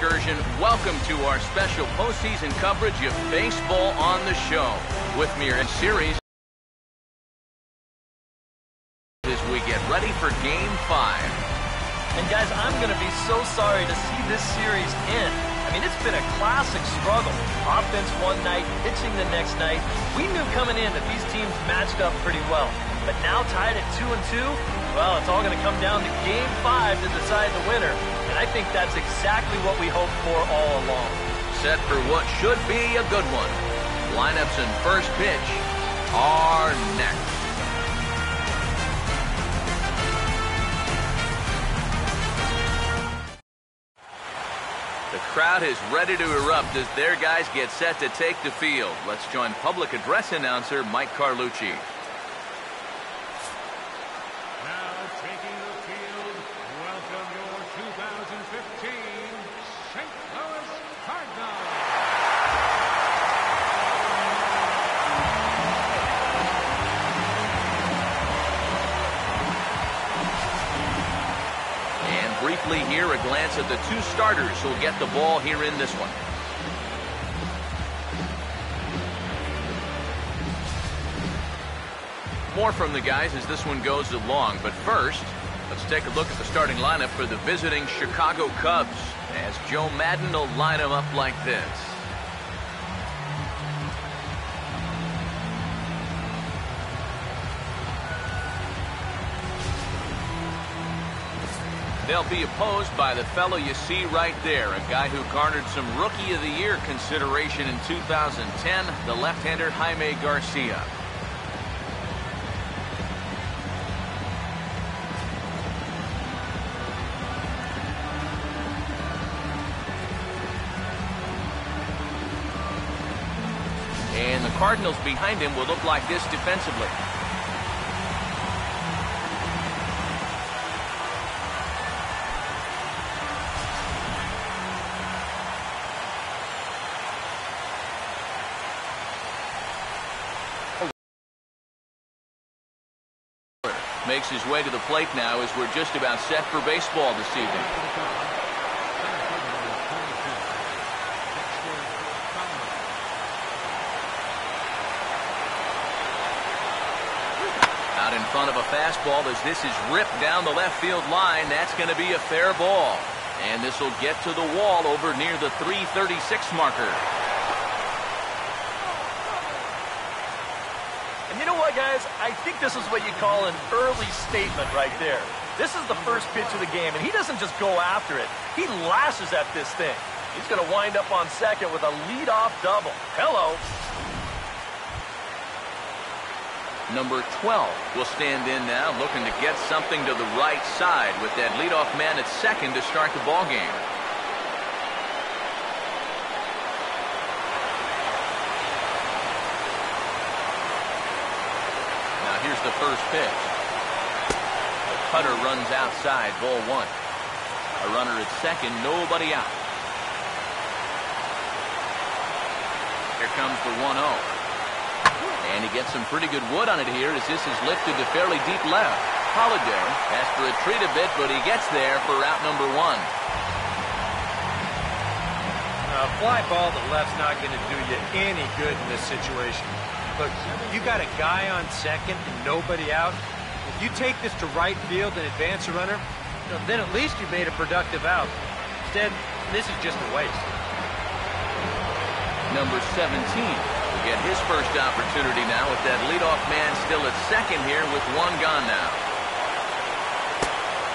excursion. Welcome to our special postseason coverage of baseball on the show. With me in series as we get ready for Game 5. And guys, I'm going to be so sorry to see this series end. I mean, it's been a classic struggle. Offense one night, pitching the next night. We knew coming in that these teams matched up pretty well. But now tied at 2-2, well, it's all going to come down to Game 5 to decide the winner. And I think that's exactly what we hoped for all along. Set for what should be a good one. Lineups and first pitch are next. The crowd is ready to erupt as their guys get set to take the field. Let's join public address announcer Mike Carlucci. Now taking the field, welcome your 2015 St. Louis Cardinals. And briefly here, a glance at the two starters who'll get the ball here in this one. More from the guys as this one goes along, but first, let's take a look at the starting lineup for the visiting Chicago Cubs as Joe Maddon will line them up like this. They'll be opposed by the fellow you see right there, a guy who garnered some Rookie of the Year consideration in 2010, the left-hander Jaime Garcia. And the Cardinals behind him will look like this defensively. Makes his way to the plate now as we're just about set for baseball this evening. Out in front of a fastball as this is ripped down the left field line. That's going to be a fair ball. And this will get to the wall over near the 336 marker. And you know what, guys? I think this is what you call an early statement right there. This is the first pitch of the game, and he doesn't just go after it. He lashes at this thing. He's going to wind up on second with a leadoff double. Hello. Number 12 will stand in now, looking to get something to the right side with that leadoff man at second to start the ball game. Now here's the first pitch. The cutter runs outside, ball one. A runner at second, nobody out. Here comes the 1-0. And he gets some pretty good wood on it here as this is lifted to fairly deep left. Holiday has to retreat a bit, but he gets there for out number one. A fly ball to left's not going to do you any good in this situation. Look, you got a guy on second and nobody out. If you take this to right field and advance a runner, then at least you made a productive out. Instead, this is just a waste. Number 17 will get his first opportunity now with that leadoff man still at second here with one gone now.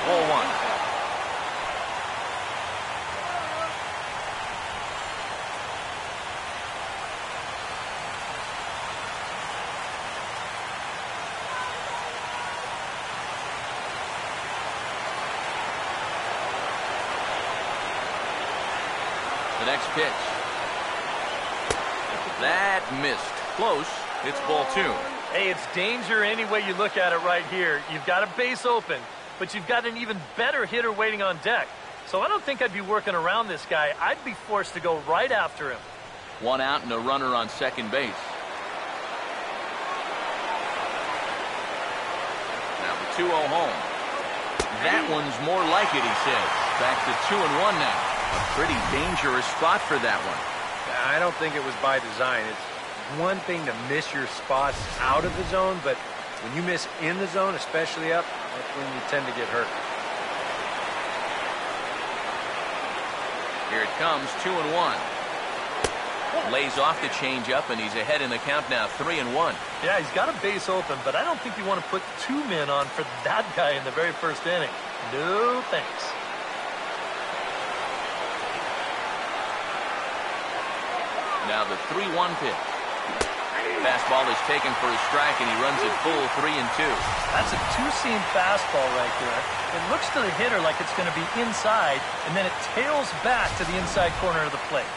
Ball one. The next pitch. That missed. Close. It's ball two. Hey, it's danger any way you look at it right here. You've got a base open, but you've got an even better hitter waiting on deck. So I don't think I'd be working around this guy. I'd be forced to go right after him. One out and a runner on second base. Now the 2-0 home. That one's more like it, he says. Back to 2-1 now. A pretty dangerous spot for that one. I don't think it was by design. It's one thing to miss your spots out of the zone, but when you miss in the zone, especially up, that's when you tend to get hurt. Here it comes, 2-1. Lays off the changeup, and he's ahead in the count now, 3-1. Yeah, he's got a base open, but I don't think you want to put 2 men on for that guy in the very first inning. No thanks. Now the 3-1 pitch. Fastball is taken for a strike, and he runs it full, 3-2. That's a two-seam fastball right there. It looks to the hitter like it's going to be inside, and then it tails back to the inside corner of the plate.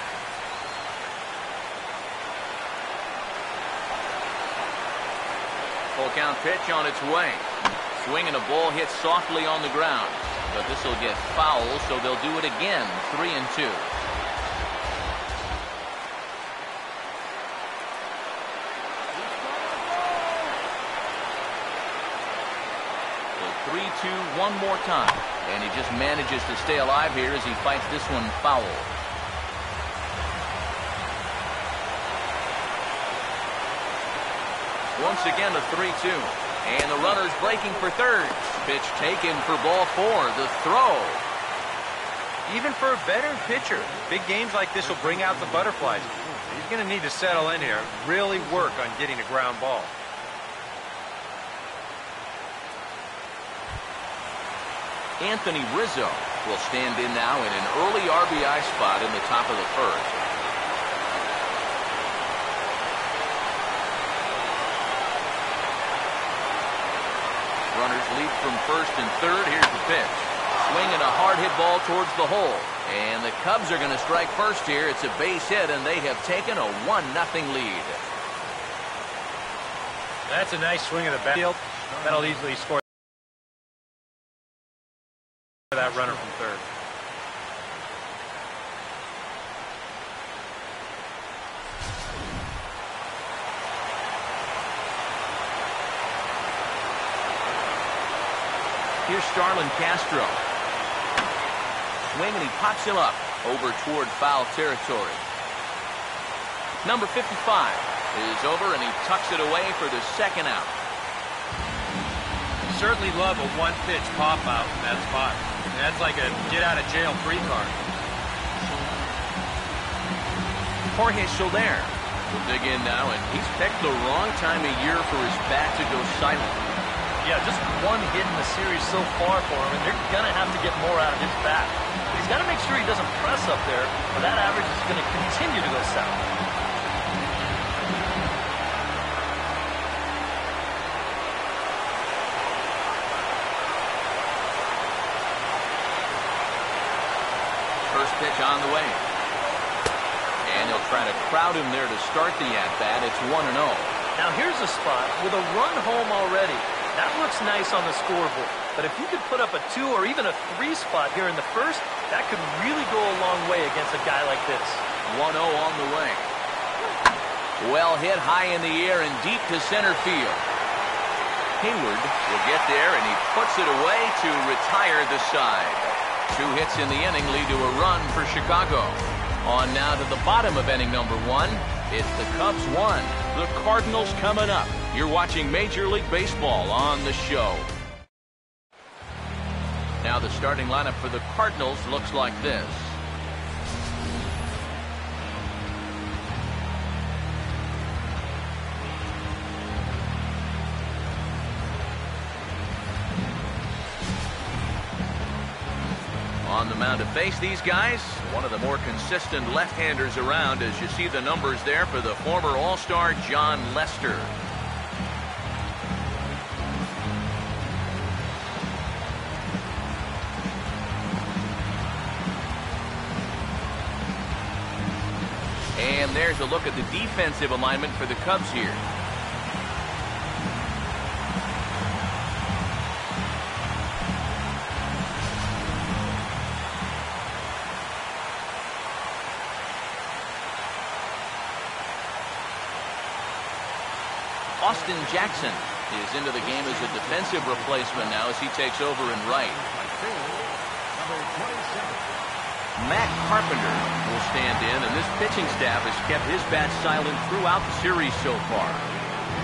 Full count pitch on its way. Swing and a ball hit softly on the ground, but this will get foul, so they'll do it again, 3-2. The 3-2 one more time, and he just manages to stay alive here as he fights this one foul. Once again, a 3-2. And the runner's breaking for third. Pitch taken for ball 4. The throw. Even for a veteran pitcher, big games like this will bring out the butterflies. He's going to need to settle in here, really work on getting a ground ball. Anthony Rizzo will stand in now in an early RBI spot in the top of the first. Runners lead from first and third. Here's the pitch. Swinging a hard hit ball towards the hole. And the Cubs are going to strike first here. It's a base hit, and they have taken a 1-0 lead. That's a nice swing of the backfield. That'll easily score that runner from third. Here's Starlin Castro. Swing, and he pops him up over toward foul territory. Number 55 is over, and he tucks it away for the second out. Certainly love a one-pitch pop-out in that spot. That's like a get-out-of-jail-free card. Jorge Soler will dig in now, and he's picked the wrong time of year for his bat to go silent. Yeah, just one hit in the series so far for him, and they're going to have to get more out of his bat. But he's got to make sure he doesn't press up there, or that average is going to continue to go south. First pitch on the way. And they'll try to crowd him there to start the at-bat. It's 1-0. Now here's a spot with a run home already. That looks nice on the scoreboard. But if you could put up a 2 or even a 3 spot here in the first, that could really go a long way against a guy like this. 1-0 on the way. Well hit high in the air and deep to center field. Hayward will get there, and he puts it away to retire the side. 2 hits in the inning lead to a run for Chicago. On now to the bottom of inning number 1. It's the Cubs 1, the Cardinals coming up. You're watching Major League Baseball on the show. Now the starting lineup for the Cardinals looks like this. On the mound to face these guys, one of the more consistent left-handers around, as you see the numbers there for the former All-Star John Lester. And there's a look at the defensive alignment for the Cubs here. Austin Jackson is into the game as a defensive replacement now as he takes over in right. Matt Carpenter will stand in, and this pitching staff has kept his bat silent throughout the series so far.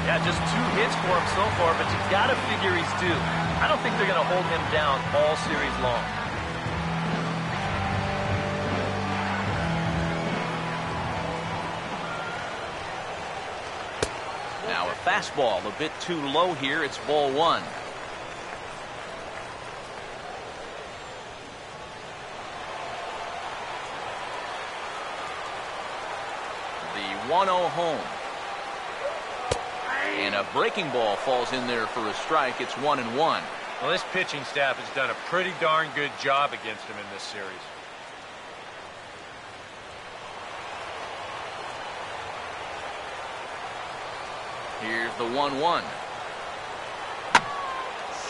Yeah, just 2 hits for him so far, but you got to figure he's due. I don't think they're going to hold him down all series long. Now a fastball a bit too low here. It's ball 1. The 1-0 home. And a breaking ball falls in there for a strike. It's 1-1. Well, this pitching staff has done a pretty darn good job against him in this series. Here's the 1-1.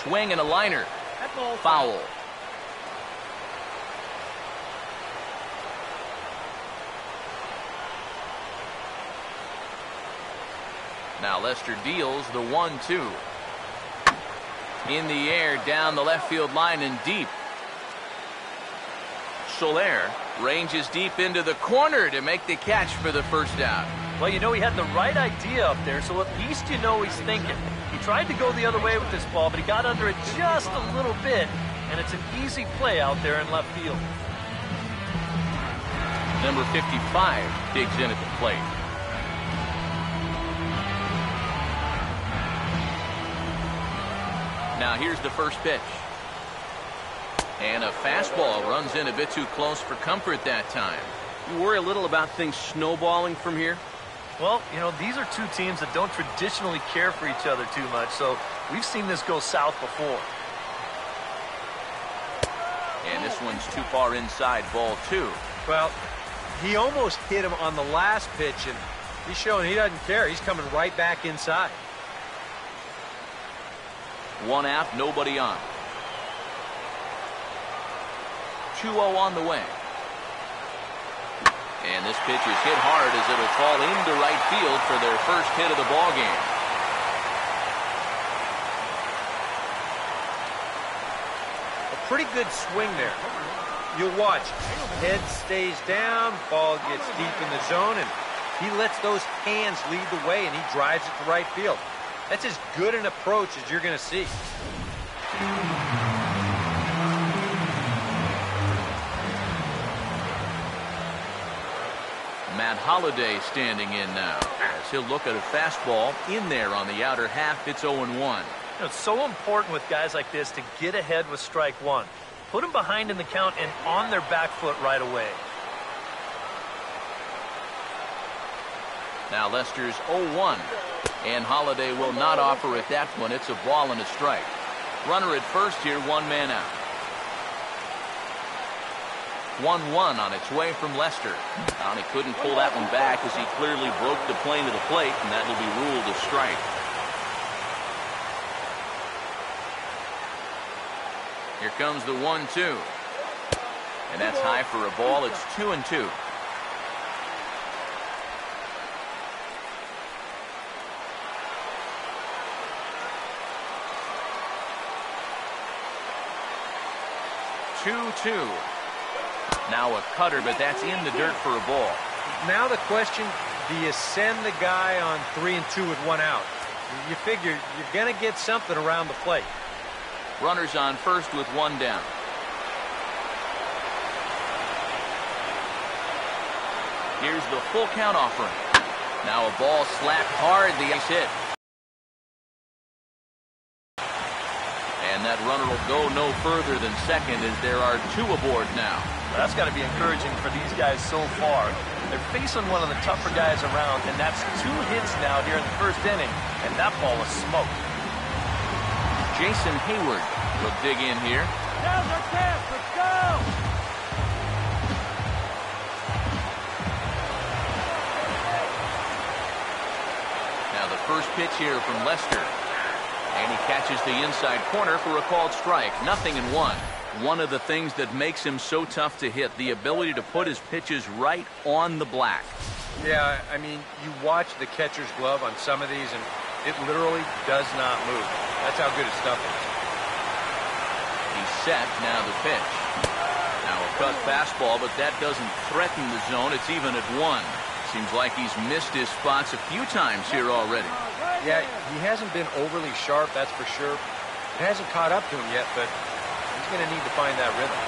Swing and a liner. Foul. Now Lester deals the 1-2. In the air, down the left field line and deep. Soler ranges deep into the corner to make the catch for the first out. Well, you know, he had the right idea up there, so at least you know he's thinking. He tried to go the other way with this ball, but he got under it just a little bit, and it's an easy play out there in left field. Number 55 digs in at the plate. Now here's the first pitch. And a fastball runs in a bit too close for comfort that time. You worry a little about things snowballing from here? Well, you know, these are two teams that don't traditionally care for each other too much, so we've seen this go south before. And this one's too far inside, ball 2. Well, he almost hit him on the last pitch, and he's showing he doesn't care. He's coming right back inside. 1 out, nobody on. 2-0 on the way. And this pitch is hit hard as it'll fall into right field for their first hit of the ball game. A pretty good swing there. You'll watch. Head stays down, ball gets deep in the zone, and he lets those hands lead the way, and he drives it to right field. That's as good an approach as you're going to see. Matt Holliday standing in now as he'll look at a fastball in there on the outer half. It's 0-1. You know, it's so important with guys like this to get ahead with strike one. Put them behind in the count and on their back foot right away. Now Lester's 0-1. And Holliday will not offer at that one. It's a ball and a strike. Runner at first here, 1 man out. 1-1 on its way from Lester. Now he couldn't pull that one back as he clearly broke the plane to the plate, and that will be ruled a strike. Here comes the 1-2. And that's high for a ball. It's 2-2. Now a cutter, but that's in the dirt for a ball. Now the question, do you send the guy on 3 and 2 with 1 out? You figure you're going to get something around the plate. Runners on first with 1 down. Here's the full count offering. Now a ball slapped hard, the ace hit. And that runner will go no further than second as there are 2 aboard now. Well, that's got to be encouraging for these guys so far. They're facing one of the tougher guys around, and that's 2 hits now here in the first inning, and that ball is smoked. Jason Hayward will dig in here. Now's our chance. Let's go! Now the first pitch here from Lester. And he catches the inside corner for a called strike. 0-1. One of the things that makes him so tough to hit, the ability to put his pitches right on the black. Yeah, I mean, you watch the catcher's glove on some of these, and it literally does not move. That's how good his stuff is. He's set. Now the pitch. Now a uppercut fastball, but that doesn't threaten the zone. It's even at 1. Seems like he's missed his spots a few times here already. Yeah, he hasn't been overly sharp, that's for sure. It hasn't caught up to him yet, but he's going to need to find that rhythm.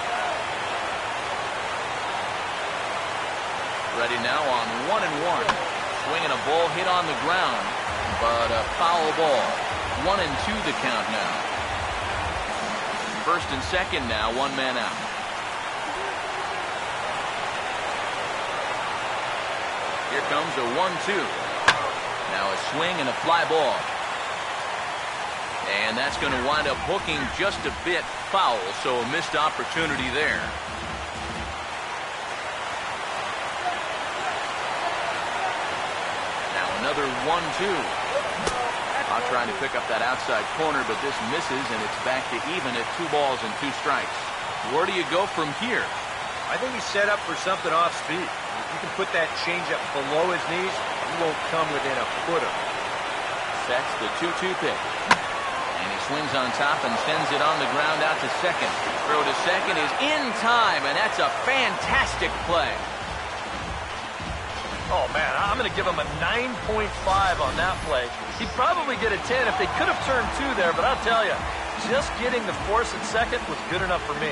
Ready now on 1-1. Swinging a ball hit on the ground, but a foul ball. 1-2 the count now. First and second now, 1 man out. Here comes a 1-2. Now a swing and a fly ball. And that's going to wind up hooking just a bit foul, so a missed opportunity there. Now another 1-2. Out trying to pick up that outside corner, but this misses, and it's back to even at 2 balls and 2 strikes. Where do you go from here? I think he's set up for something off speed. If you can put that changeup below his knees, he won't come within a foot of it. Sets the 2-2 pitch. And he swings on top and sends it on the ground out to second. Throw to second is in time, and that's a fantastic play. Oh, man, I'm going to give him a 9.5 on that play. He'd probably get a 10 if they could have turned 2 there, but I'll tell you, just getting the force at second was good enough for me.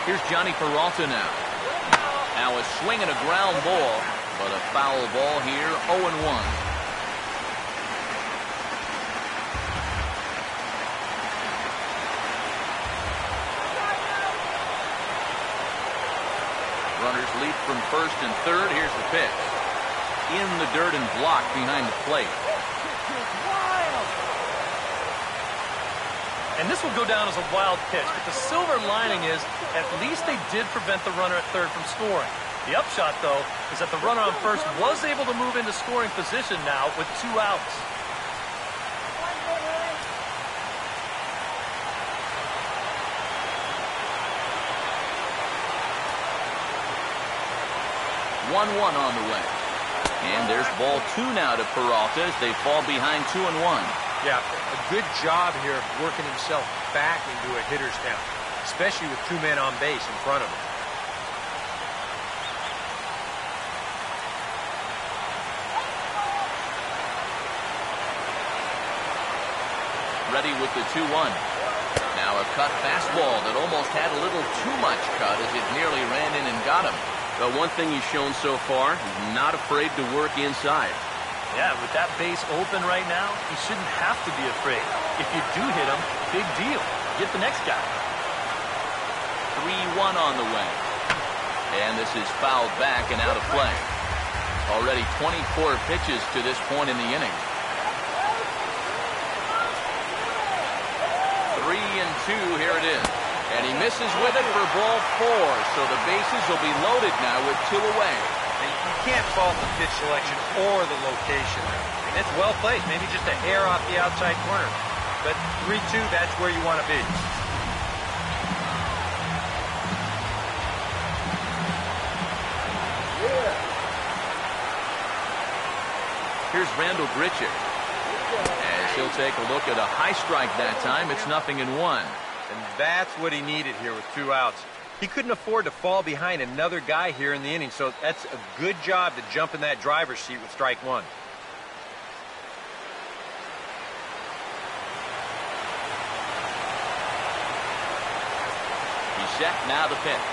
Here's Johnny Peralta now. Now a swing and a ground ball, but a foul ball here, 0-1. Runners leap from first and third. Here's the pitch. In the dirt and blocked behind the plate. And this will go down as a wild pitch, but the silver lining is at least they did prevent the runner at third from scoring. The upshot, though, is that the runner on first was able to move into scoring position now with 2 outs. One on the way. And there's ball 2 now to Peralta as they fall behind 2-1. Yeah, a good job here of working himself back into a hitter's count, especially with 2 men on base in front of him. Ready with the 2-1. Now a cut fastball that almost had a little too much cut as it nearly ran in and got him. But one thing he's shown so far, he's not afraid to work inside. Yeah, with that base open right now, he shouldn't have to be afraid. If you do hit him, big deal. Get the next guy. 3-1 on the way. And this is fouled back and out of play. Already 24 pitches to this point in the inning. 3-2, here it is. And he misses with it for ball 4, so the bases will be loaded now with 2 away. And you can't fault the pitch selection or the location. And it's well placed, maybe just a hair off the outside corner. But 3-2, that's where you want to be. Here's Randall Grichuk. As he'll take a look at a high strike that time, it's 0-1. And that's what he needed here with 2 outs. He couldn't afford to fall behind another guy here in the inning, so that's a good job to jump in that driver's seat with strike 1. He's set, now the pitch.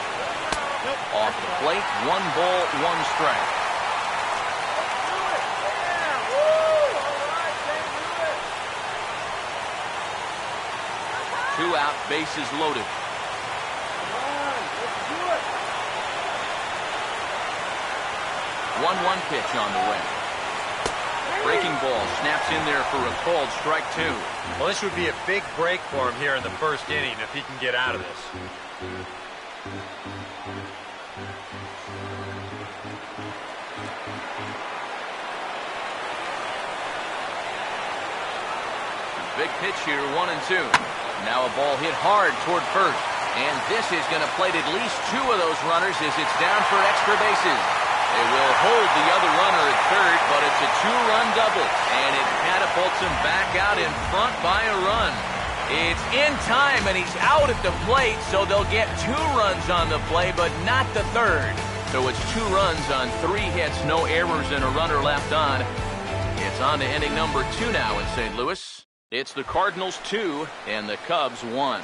Off the plate, 1 ball, 1 strike. Two out, bases loaded. 1-1 pitch on the way. Breaking ball snaps in there for a called strike 2. Well, this would be a big break for him here in the first inning if he can get out of this. Big pitch here, 1-2. Now a ball hit hard toward first. And this is going to plate at least two of those runners as it's down for extra bases. They will hold the other runner at third, but it's a two-run double. And it catapults him back out in front by a run. It's in time, and he's out at the plate, so they'll get 2 runs on the play, but not the third. So it's 2 runs on 3 hits, no errors, and a runner left on. It's on to inning number 2 now in St. Louis. It's the Cardinals 2 and the Cubs 1.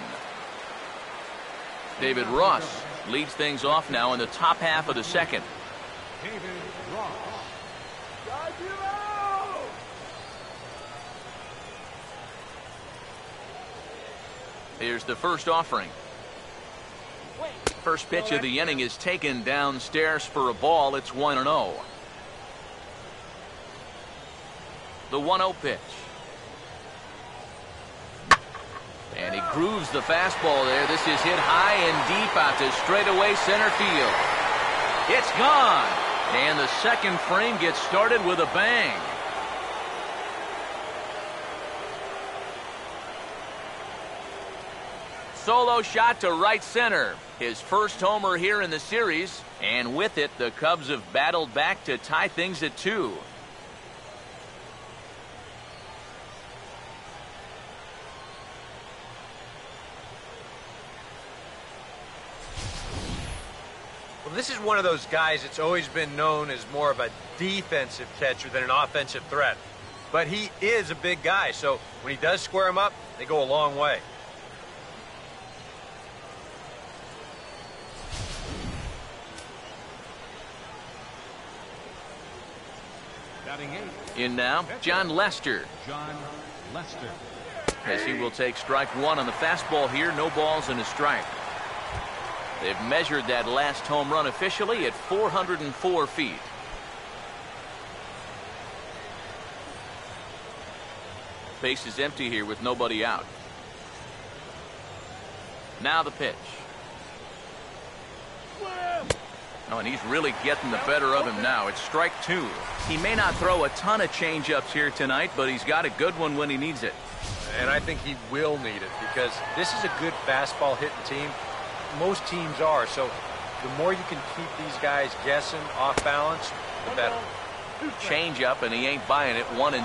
David Ross leads things off now in the top half of the second. David Ross. Here's the first offering. First pitch of the inning is taken downstairs for a ball. It's 1-0. The 1-0 pitch. And he grooves the fastball there. This is hit high and deep out to straightaway center field. It's gone. And the second frame gets started with a bang. Solo shot to right center. His first homer here in the series. And with it, the Cubs have battled back to tie things at 2. Well, this is one of those guys that's always been known as more of a defensive catcher than an offensive threat. But he is a big guy, so when he does square him up, they go a long way. In now, John Lester. John Lester. As he will take strike 1 on the fastball here. No balls and a strike. They've measured that last home run officially at 404 feet. Base is empty here with nobody out. Now the pitch. Oh, and he's really getting the better of him now. It's strike 2. He may not throw a ton of changeups here tonight, but he's got a good one when he needs it. And I think he will need it because this is a good fastball hitting team. Most teams are, so the more you can keep these guys guessing off balance, the better. Change up, and he ain't buying it. 1-2.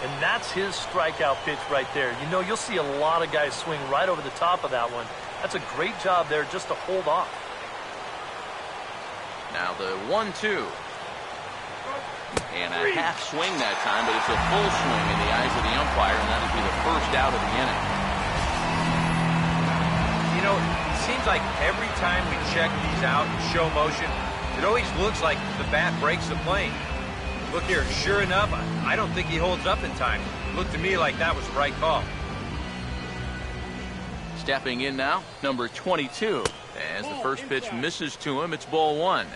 And that's his strikeout pitch right there. You know, you'll see a lot of guys swing right over the top of that one. That's a great job there just to hold off. Now the 1-2. And a half swing that time, but it's a full swing in the eyes of the umpire, and that'll be the first out of the inning. You know, it seems like every time we check these out in show motion, it always looks like the bat breaks the plane. Look here, sure enough, I don't think he holds up in time. It looked to me like that was the right call. Stepping in now, number 22. As the first pitch misses to him, it's ball 1.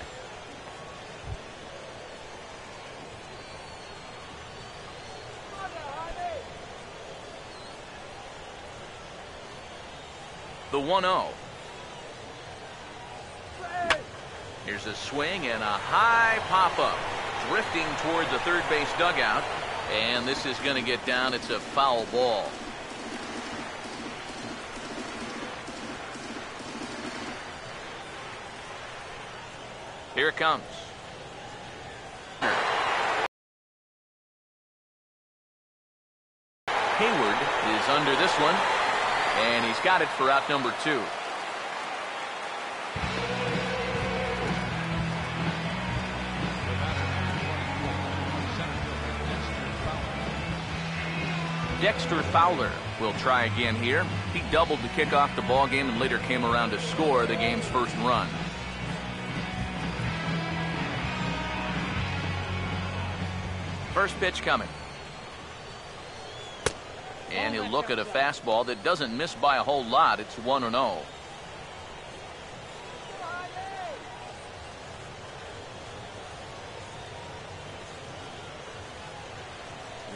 The 1-0. Here's a swing and a high pop-up. Drifting toward the third base dugout. And this is going to get down. It's a foul ball. Here it comes. Hayward is under this one, and he's got it for out number 2. Dexter Fowler will try again here. He doubled to kick off the ball game and later came around to score the game's first run. First pitch coming. And he'll look at a fastball that doesn't miss by a whole lot. It's 1-0.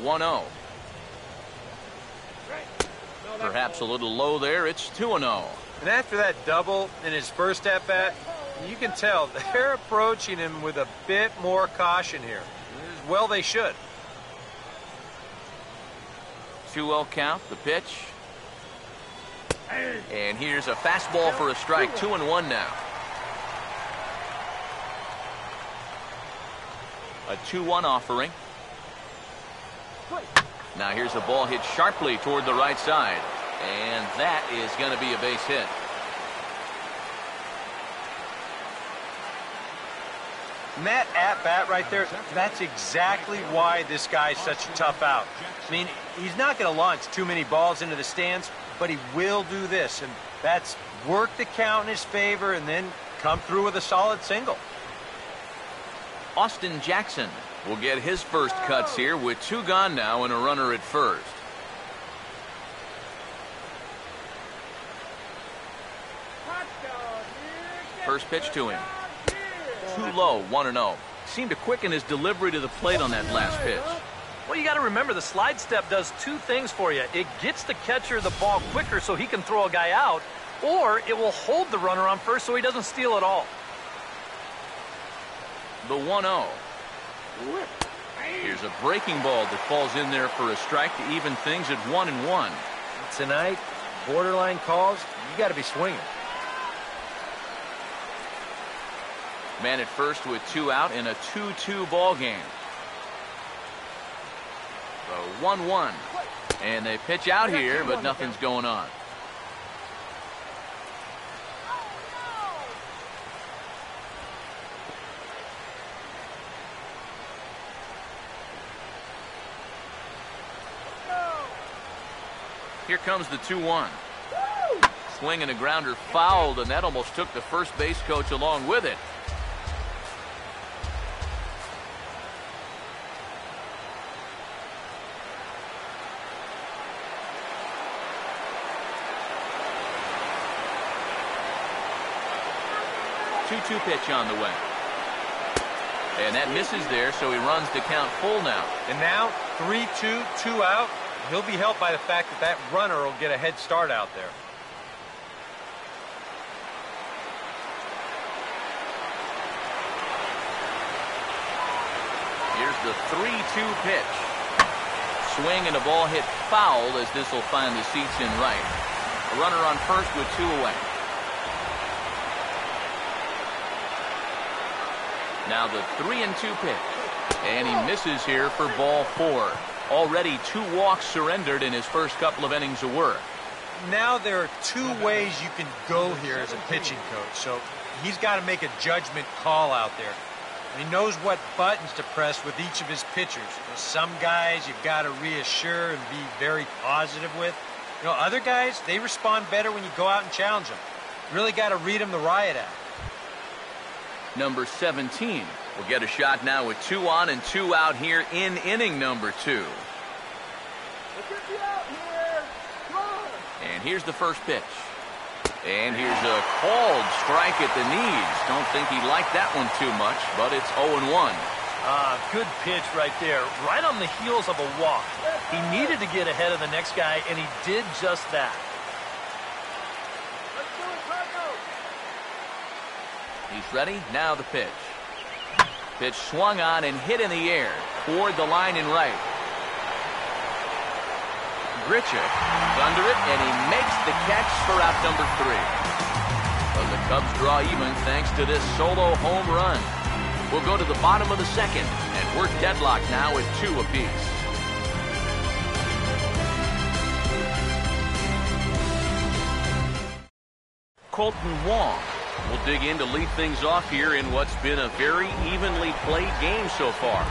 1-0. Perhaps a little low there. It's 2-0. And after that double in his first at-bat, you can tell they're approaching him with a bit more caution here. Well, they should. 2-0 count, the pitch. And here's a fastball for a strike. 2-1 now. A 2-1 offering. Now here's a ball hit sharply toward the right side. And that is going to be a base hit. And that at-bat right there, that's exactly why this guy's such a tough out. I mean, he's not going to launch too many balls into the stands, but he will do this, and that's work the count in his favor and then come through with a solid single. Austin Jackson will get his first cuts here with 2 gone now and a runner at first. First pitch to him. Too low, 1-0. Seemed to quicken his delivery to the plate on that last pitch. Well, you got to remember the slide step does 2 things for you. It gets the catcher the ball quicker so he can throw a guy out, or it will hold the runner on first so he doesn't steal it all. The 1-0. Here's a breaking ball that falls in there for a strike to even things at 1-1. Tonight, borderline calls, you got to be swinging. Man at first with 2 out in a 2-2 ball game. The 1-1. And they pitch out here, but nothing's going on. Here comes the 2-1. Swing and a grounder fouled, and that almost took the first base coach along with it. Two pitch on the way. And that misses there, so he runs the count full now. And now, 3-2, 2 out. He'll be helped by the fact that that runner will get a head start out there. Here's the 3-2 pitch. Swing and a ball hit foul as this will find the seats in right. A runner on first with 2 away. Now the 3-2 pitch. And he misses here for ball 4. Already 2 walks surrendered in his first couple of innings of work. Now there are 2 ways you can go here as a pitching coach. So he's got to make a judgment call out there. He knows what buttons to press with each of his pitchers. Some guys you've got to reassure and be very positive with. Other guys, they respond better when you go out and challenge them. Really got to read them the riot act. Number 17 will get a shot now with 2 on and 2 out here in inning number 2. And here's the first pitch. And here's a called strike at the knees. Don't think he liked that one too much, but it's 0-1. Good pitch right there, right on the heels of a walk. He needed to get ahead of the next guy, and he did just that. He's ready. Now the pitch. Pitch swung on and hit in the air toward the line in right. Grichuk under it, and he makes the catch for out number 3. Well, the Cubs draw even thanks to this solo home run. We'll go to the bottom of the second, and we're deadlocked now at 2 apiece. Colton Wong will dig in to lead things off here in what's been a very evenly played game so far.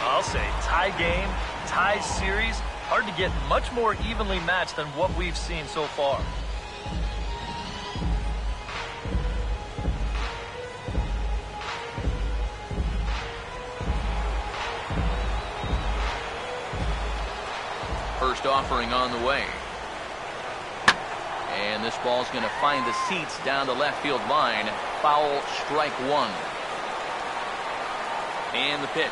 I'll say tie game, tie series. Hard to get much more evenly matched than what we've seen so far. First offering on the way. And this ball's going to find the seats down the left field line. Foul, strike 1. And the pitch.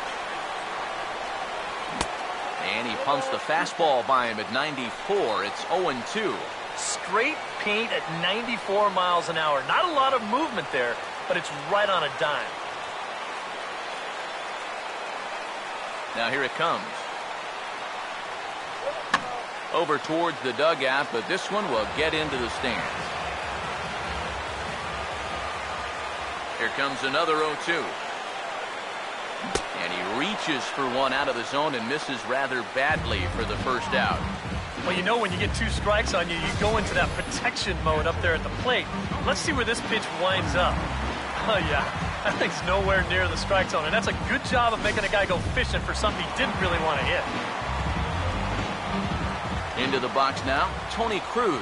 And he pumps the fastball by him at 94. It's 0-2. Straight paint at 94 miles an hour. Not a lot of movement there, but it's right on a dime. Now here it comes. over towards the dugout, but this one will get into the stands. Here comes another 0-2. And he reaches for one out of the zone and misses rather badly for the first out. Well, you know when you get 2 strikes on you, you go into that protection mode up there at the plate. Let's see where this pitch winds up. Oh, yeah. That thing's nowhere near the strike zone, and that's a good job of making a guy go fishing for something he didn't really want to hit. Into the box now, Tony Cruz.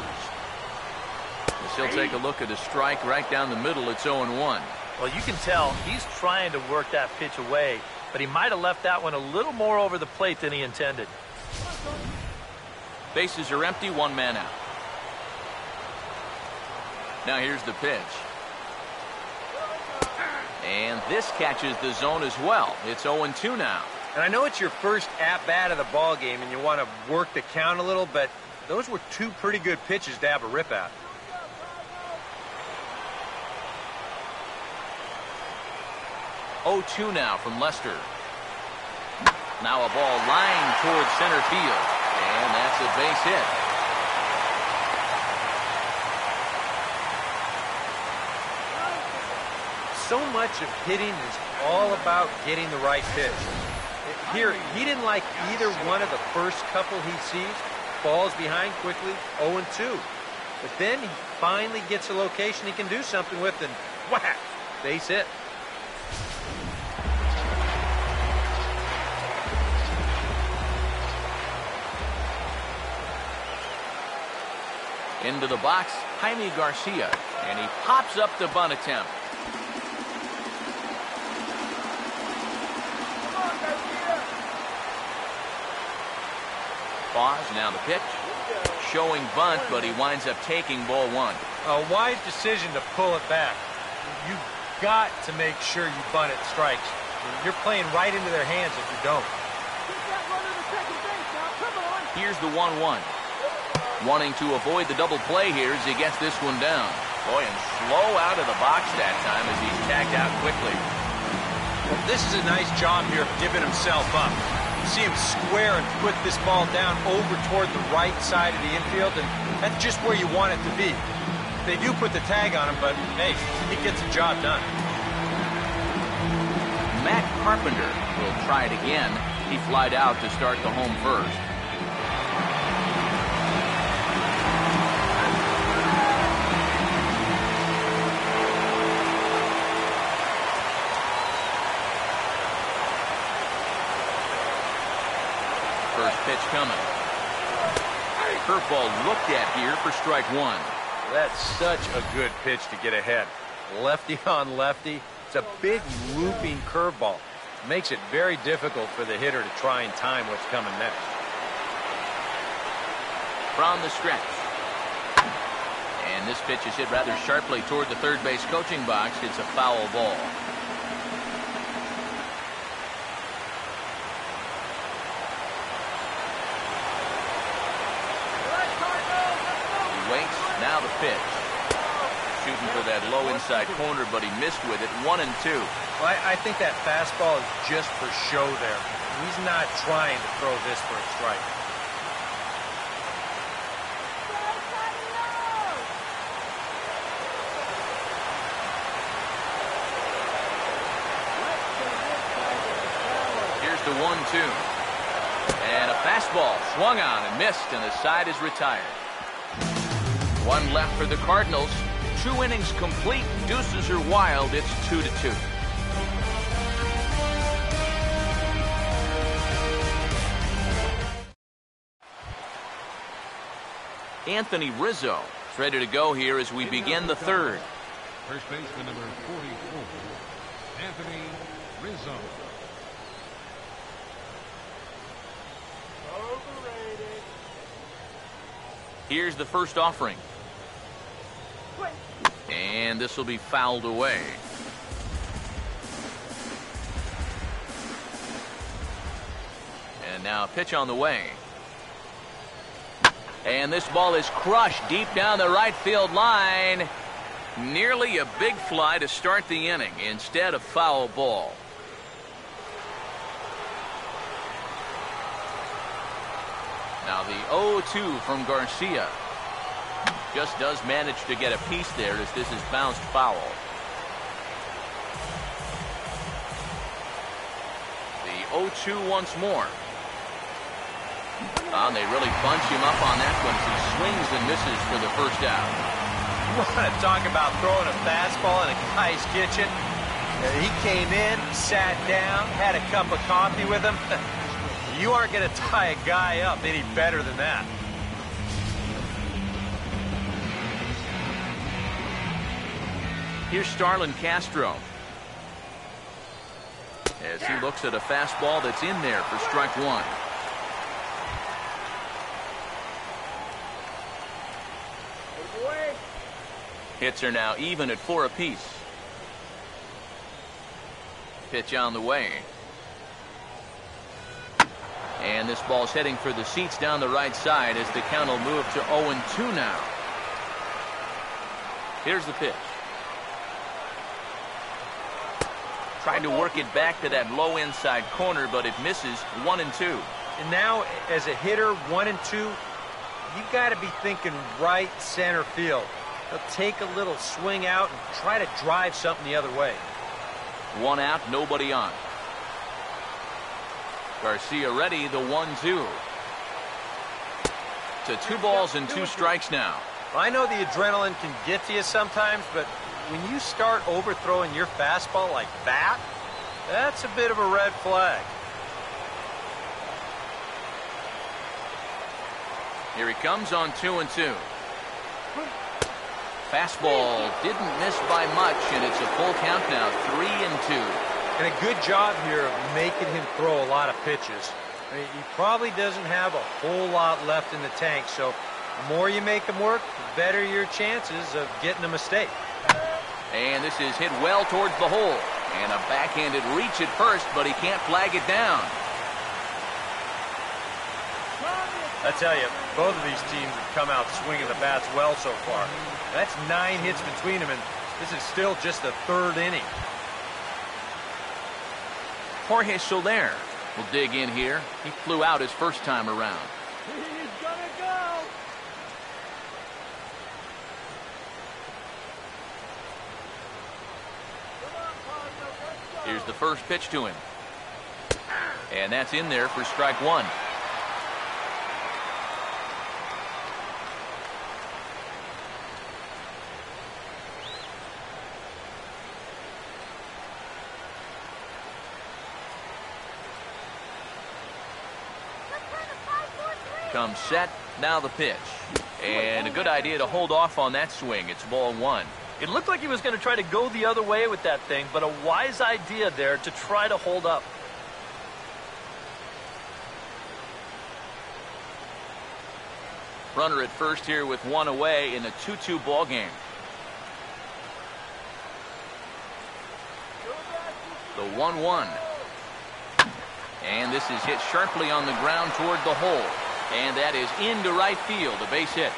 As he'll take a look at a strike right down the middle. It's 0-1. Well, you can tell he's trying to work that pitch away, but he might have left that one a little more over the plate than he intended. Bases are empty, 1 man out. Now here's the pitch. And this catches the zone as well. It's 0-2 now. And I know it's your first at-bat of the ball game and you want to work the count a little, but those were 2 pretty good pitches to have a rip at. Oh, 2 now from Lester. Now a ball lined towards center field. And that's a base hit. So much of hitting is all about getting the right pitch. Here, he didn't like either one of the first couple he sees. Falls behind quickly, 0-2. But then he finally gets a location he can do something with, and whack, base hit. Into the box, Jaime Garcia, and he pops up the bunt attempt. Pause, now the pitch. Showing bunt, but he winds up taking ball 1. A wise decision to pull it back. You've got to make sure you bunt at strikes. You're playing right into their hands if you don't. Here's the 1-1. Wanting to avoid the double play here as he gets this one down. Boy, and slow out of the box that time as he's tagged out quickly. Well, this is a nice job here of giving himself up. You see him square and put this ball down over toward the right side of the infield, and that's just where you want it to be. They do put the tag on him, but hey, he gets the job done. Matt Carpenter will try it again. He flied out to start the home first. First pitch coming. Curveball looked at here for strike 1. That's such a good pitch to get ahead. Lefty on lefty. It's a big looping curveball. Makes it very difficult for the hitter to try and time what's coming next. From the stretch. And this pitch is hit rather sharply toward the third base coaching box. It's a foul ball. Waits, now the pitch. Shooting for that low inside corner, but he missed with it. 1-2. Well, I think that fastball is just for show there. He's not trying to throw this for a strike. Here's the 1-2. And a fastball swung on and missed, and the side is retired. 1 left for the Cardinals. 2 innings complete. Deuces are wild. It's 2-2. Anthony Rizzo is ready to go here as we begin the third. First baseman number 44, Anthony Rizzo. Here's the first offering. And this will be fouled away. And now a pitch on the way. And this ball is crushed deep down the right field line. Nearly a big fly to start the inning instead of foul ball. Now the 0-2 from Garcia. Just does manage to get a piece there as this is bounced foul. The 0-2 once more. And they really bunch him up on that one as he swings and misses for the first out. You want to talk about throwing a fastball in a guy's kitchen? He came in, sat down, had a cup of coffee with him. You aren't going to tie a guy up any better than that. Here's Starlin Castro as he looks at a fastball that's in there for strike one. Hits are now even at 4 apiece. Pitch on the way. And this ball's heading for the seats down the right side as the count will move to 0-2 now. Here's the pitch. Trying to work it back to that low inside corner, but it misses. 1-2. And now, as a hitter, 1-2, you got to be thinking right center field. They'll take a little swing out and try to drive something the other way. 1 out, nobody on. Garcia ready, the 1-2. To 2 balls and 2 strikes now. I know the adrenaline can get to you sometimes, but when you start overthrowing your fastball like that, that's a bit of a red flag. Here he comes on 2-2. Fastball didn't miss by much, and it's a full count now, 3-2. And a good job here of making him throw a lot of pitches. I mean, he probably doesn't have a whole lot left in the tank, so the more you make him work, the better your chances of getting a mistake. And this is hit well towards the hole. And a backhanded reach at first, but he can't flag it down. I tell you, both of these teams have come out swinging the bats well so far. That's 9 hits between them, and this is still just the 3rd inning. Jorge Soler will dig in here. He flew out his first time around. He's gonna go. Here's the first pitch to him. And that's in there for strike 1. Comes set, now the pitch. And a good idea to hold off on that swing. It's ball 1. It looked like he was going to try to go the other way with that thing, but a wise idea there to try to hold up. Runner at first here with 1 away in a 2-2 ball game. The 1-1. And this is hit sharply on the ground toward the hole. And that is into right field, a base hit.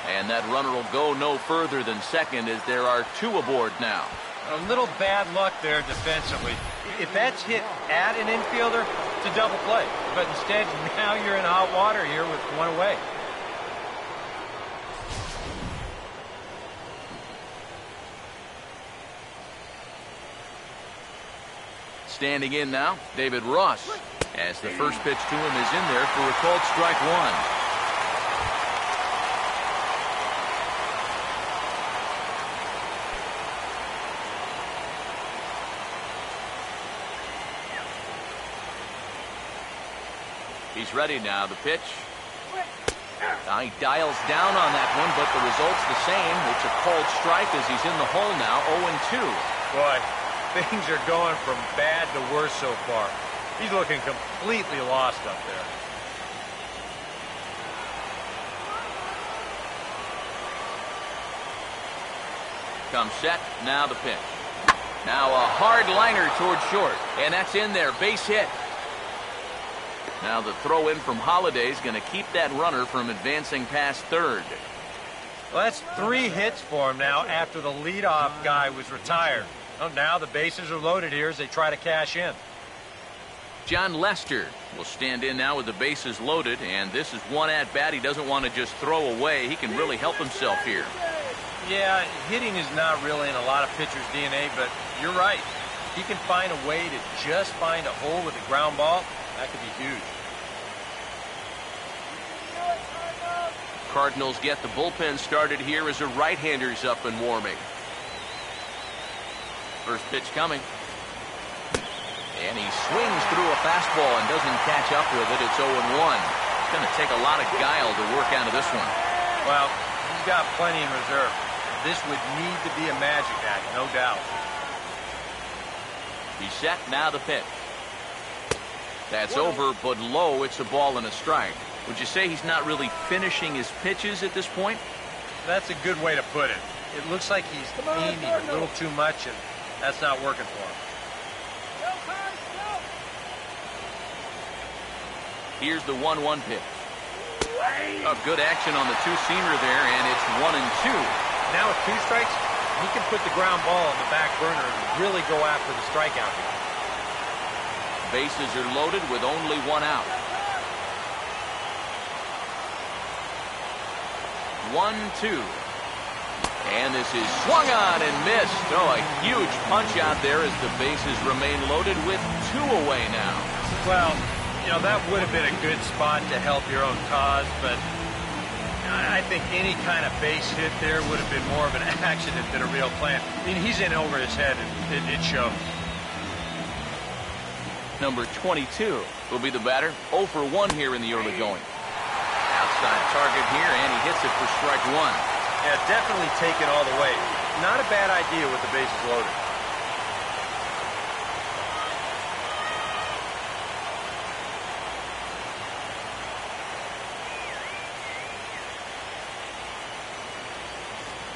And that runner will go no further than second as there are 2 aboard now. A little bad luck there defensively. If that's hit at an infielder, it's a double play. But instead, now you're in hot water here with 1 away. Standing in now, David Ross, as the first pitch to him is in there for a called strike 1. He's ready now, the pitch. He dials down on that one, but the result's the same. It's a called strike as he's in the hole now, 0-2. Boy, things are going from bad to worse so far. He's looking completely lost up there. Comes set, now the pitch. Now a hard liner towards short, and that's in there, base hit. Now the throw in from Holliday is going to keep that runner from advancing past third. Well, that's 3 hits for him now after the leadoff guy was retired. Well, now the bases are loaded here as they try to cash in. John Lester will stand in now with the bases loaded, and this is one at bat he doesn't want to just throw away. He can really help himself here. Yeah, hitting is not really in a lot of pitchers' DNA, but you're right. If he can find a way to just find a hole with a ground ball, that could be huge. Cardinals get the bullpen started here as a right-hander's up and warming. First pitch coming. And he swings through a fastball and doesn't catch up with it. It's 0-1. It's going to take a lot of guile to work out of this one. Well, he's got plenty in reserve. This would need to be a magic act, no doubt. He's set, now the pitch. That's over, but low. It's a ball and a strike. Would you say he's not really finishing his pitches at this point? That's a good way to put it. It looks like he's aiming a little too much, and that's not working for him. Here's the 1-1 pitch. A good action on the two-seamer there, and it's 1-2. Now with 2 strikes, he can put the ground ball on the back burner and really go after the strikeout here. Bases are loaded with only 1 out. 1-2. And this is swung on and missed. Oh, a huge punch out there as the bases remain loaded with 2 away now. Well, you know, that would have been a good spot to help your own cause, but I think any kind of base hit there would have been more of an accident than a real plan. I mean, he's in over his head, and it shows. Number 22 will be the batter. 0 for 1 here in the early going. Outside target here, and he hits it for strike 1. Yeah, definitely taken all the way. Not a bad idea with the bases loaded.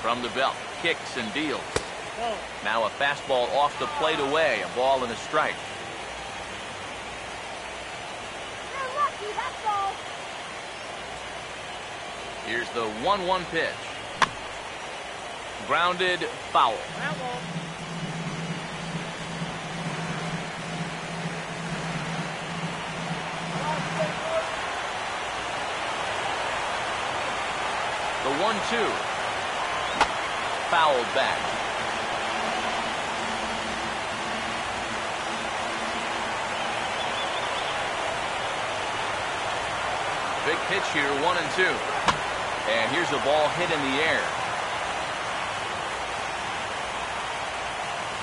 From the belt, kicks and deals. Now a fastball off the plate away, a ball and a strike. Here's the 1-1 pitch. Grounded, foul. The 1-2. Fouled back. Big pitch here, 1-2. And here's a ball hit in the air.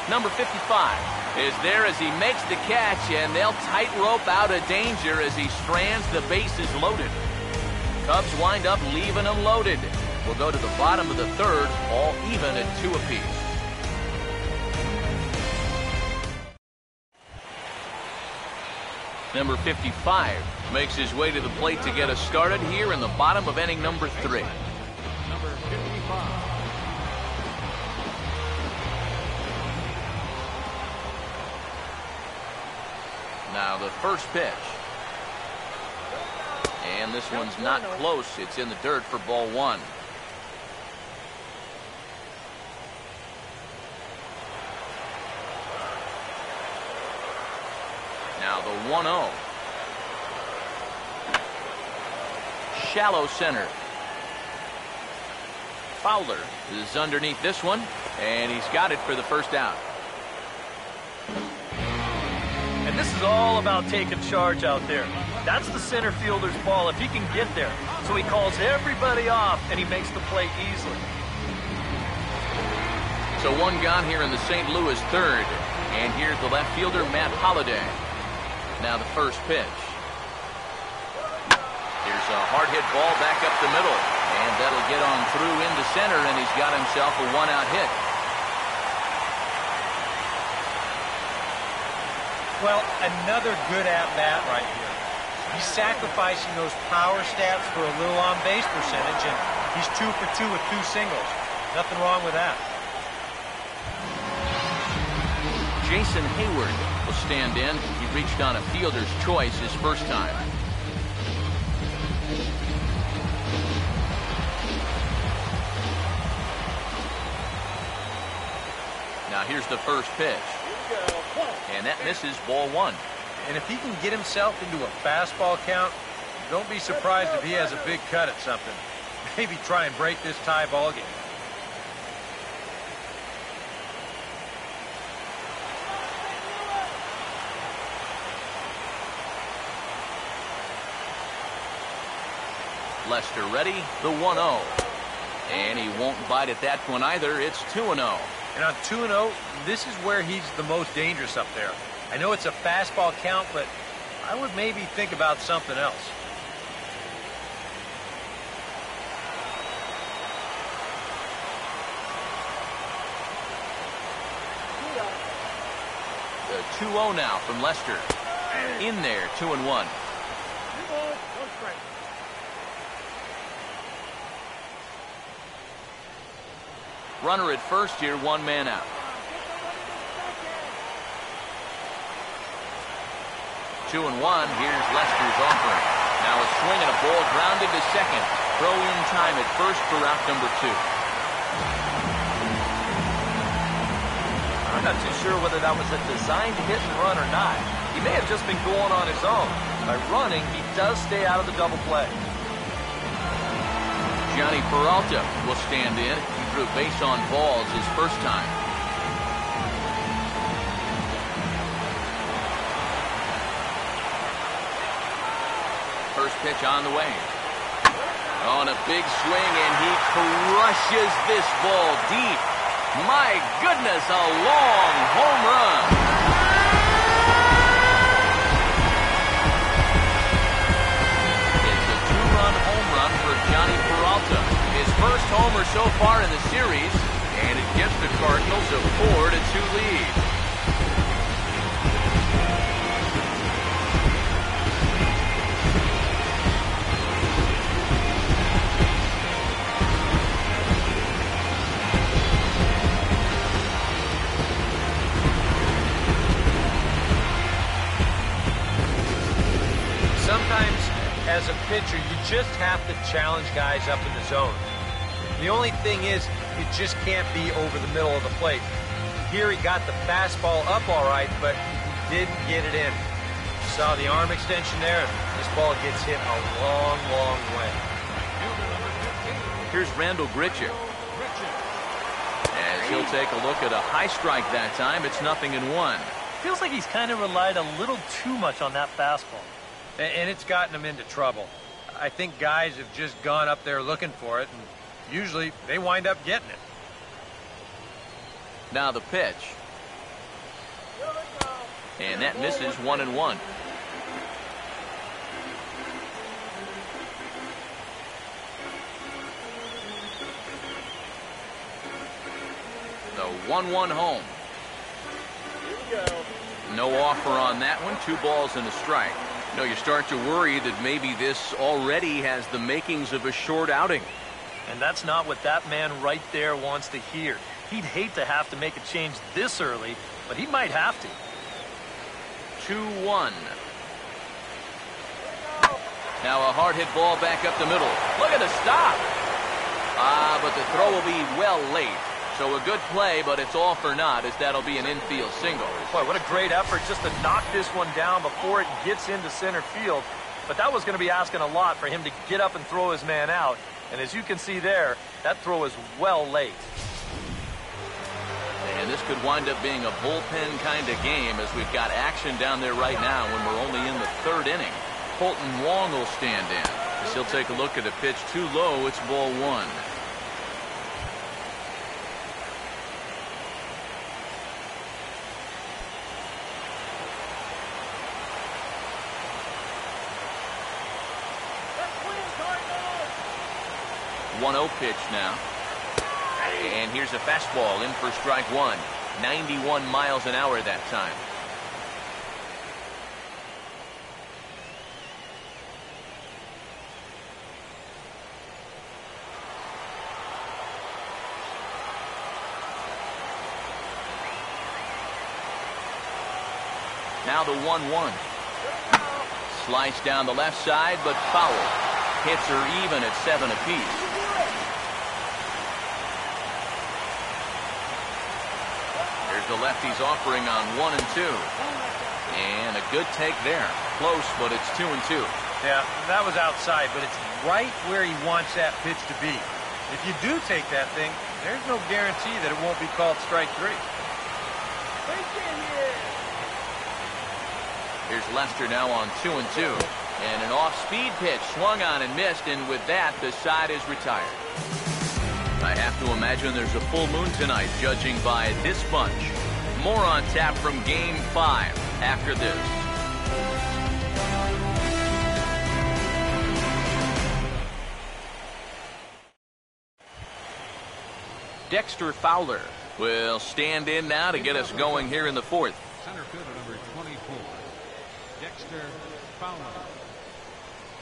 Number 55 is there as he makes the catch, and they'll tightrope out of danger as he strands the bases loaded. Cubs wind up leaving them loaded. We'll go to the bottom of the third, all even at 2 apiece. Number 55 makes his way to the plate to get us started here in the bottom of inning number 3. Number 55. Now the first pitch. And this one's not close. It's in the dirt for ball 1. Now the 1-0. Shallow center. Fowler is underneath this one, and he's got it for the first out. And this is all about taking charge out there. That's the center fielder's ball if he can get there. So he calls everybody off, and he makes the play easily. So 1 gone here in the St. Louis third. And here's the left fielder, Matt Holliday. Now the first pitch. Here's a hard hit ball back up the middle. And that'll get on through into center, and he's got himself a 1-out hit. Well, another good at-bat right here. He's sacrificing those power stats for a little on-base percentage, and he's 2 for 2 with 2 singles. Nothing wrong with that. Jason Hayward will stand in. He reached on a fielder's choice his first time. Now here's the first pitch. And that misses ball 1. And if he can get himself into a fastball count, don't be surprised if he has a big cut at something. Maybe try and break this tie ball game. Lester ready, the 1-0. And he won't bite at that one either. It's 2-0. And on 2-0, this is where he's the most dangerous up there. I know it's a fastball count, but I would maybe think about something else. The 2-0 now from Lester. In there, 2-1. Runner at first here, 1 man out. 2-1. Here's Lester's offering. Now a swing and a ball grounded to second. Throw in time at first for out number 2. I'm not too sure whether that was a designed hit and run or not. He may have just been going on his own. By running, he does stay out of the double play. Johnny Peralta will stand in. He drew base on balls his first time. First pitch on the way. On a big swing, and he crushes this ball deep. My goodness, a long home run. It's a 2-run home run for Johnny Peralta. His first homer so far in the series, and it gives the Cardinals a 4-2 lead. Sometimes, as a pitcher, you just have to challenge guys up in the zone. The only thing is, it just can't be over the middle of the plate. Here he got the fastball up all right, but he didn't get it in. You saw the arm extension there, and this ball gets hit a long, long way. Here's Randall Gritchen. As he'll take a look at a high strike that time, it's 0-1. Feels like he's kind of relied a little too much on that fastball. And it's gotten him into trouble. I think guys have just gone up there looking for it, and usually they wind up getting it. Now the pitch. And that misses 1-1. The 1-1 home. No offer on that one. 2 balls and a strike. You know, you start to worry that maybe this already has the makings of a short outing. And that's not what that man right there wants to hear. He'd hate to have to make a change this early, but he might have to. 2-1. Now a hard hit ball back up the middle. Look at the stop. But the throw will be well late. So a good play, but it's all for naught, as that'll be an infield single. Boy, what a great effort just to knock this one down before it gets into center field. But that was going to be asking a lot for him to get up and throw his man out. And as you can see there, that throw is well late. And this could wind up being a bullpen kind of game, as we've got action down there right now when we're only in the 3rd inning. Colton Wong will stand in. As he'll take a look at a pitch too low, it's ball 1. The 1-0 pitch now. And here's a fastball in for strike 1. 91 miles an hour that time. Now the 1-1. Slice down the left side, but foul. Hits are even at 7 apiece. There's the lefty's offering on 1 and 2. And a good take there. Close, but it's 2-2. Yeah, that was outside, but it's right where he wants that pitch to be. If you do take that thing, there's no guarantee that it won't be called strike 3. Here's Lester now on 2-2. And an off-speed pitch swung on and missed, and with that, the side is retired. I have to imagine there's a full moon tonight, judging by this bunch. More on tap from Game 5 after this. Dexter Fowler will stand in now to get us going here in the fourth. Center fielder number 24, Dexter Fowler.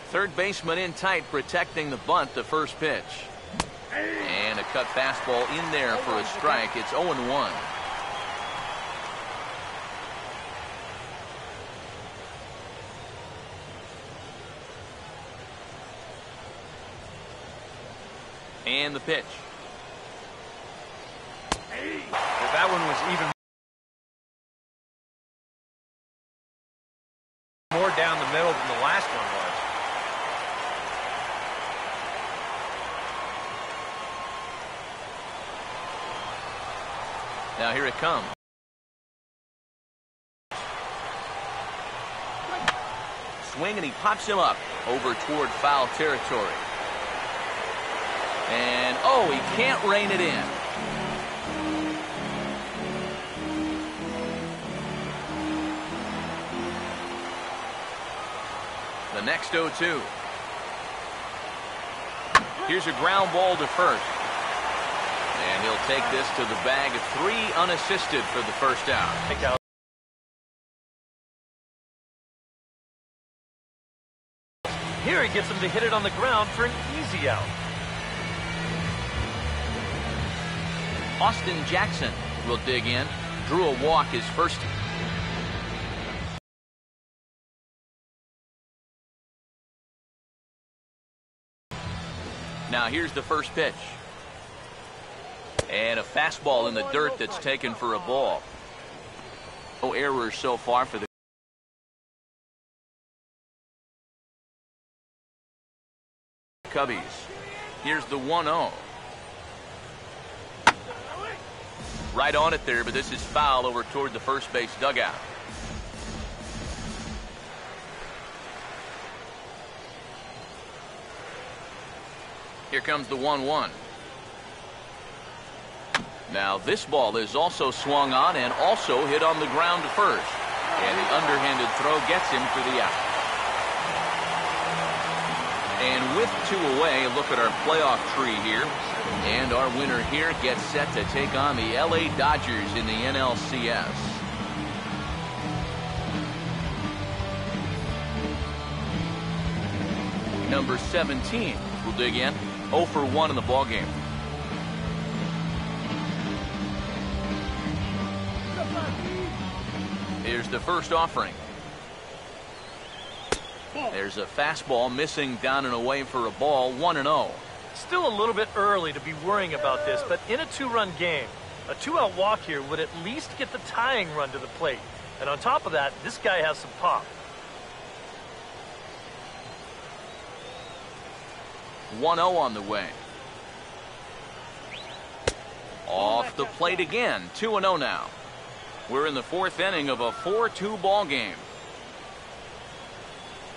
Third baseman in tight, protecting the bunt, the first pitch. And a cut fastball in there for a strike. It's 0-1. And the pitch. That one was even more down the middle than the last one was. Now here it comes. Swing, and he pops him up over toward foul territory. And, oh, he can't rein it in. The next 0-2. Here's a ground ball to first. And he'll take this to the bag of 3 unassisted for the first out. Here he gets him to hit it on the ground for an easy out. Austin Jackson will dig in. Drew a walk his first. Now here's the first pitch. And a fastball in the dirt that's taken for a ball. No errors so far for the Cubbies. Here's the 1-0. Right on it there, but this is foul over toward the first base dugout. Here comes the 1-1. Now this ball is also swung on and also hit on the ground to first. And the underhanded throw gets him for the out. And with 2 away, look at our playoff tree here. And our winner here gets set to take on the LA Dodgers in the NLCS. Number 17 will dig in. 0 for 1 in the ballgame. Here's the first offering. There's a fastball missing down and away for a ball. 1-0. Still a little bit early to be worrying about this, but in a 2-run game, a 2-out walk here would at least get the tying run to the plate. And on top of that, this guy has some pop. 1-0 on the way. Off the plate again. 2-0 now. We're in the 4th inning of a 4-2 ball game.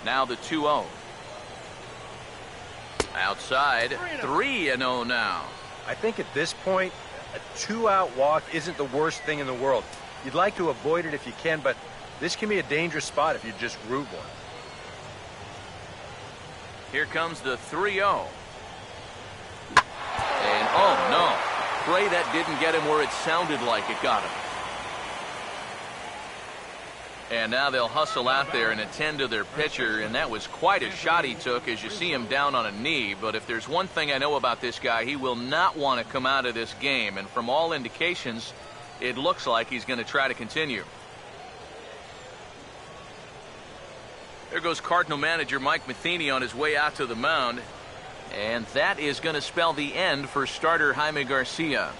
Now the 2-0. Outside, 3-0 now. I think at this point, a 2-out walk isn't the worst thing in the world. You'd like to avoid it if you can, but this can be a dangerous spot if you just root one. Here comes the 3-0. And oh no, pray that didn't get him where it sounded like it got him. And now they'll hustle out there and attend to their pitcher, and that was quite a shot he took as you see him down on a knee. But if there's one thing I know about this guy, he will not want to come out of this game. And from all indications, it looks like he's going to try to continue. There goes Cardinal manager Mike Matheny on his way out to the mound. And that is going to spell the end for starter Jaime Garcia.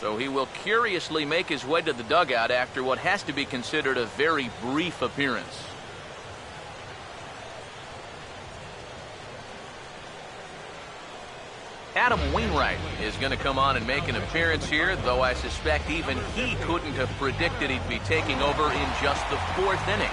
So he will curiously make his way to the dugout after what has to be considered a very brief appearance. Adam Wainwright is going to come on and make an appearance here, though I suspect even he couldn't have predicted he'd be taking over in just the 4th inning.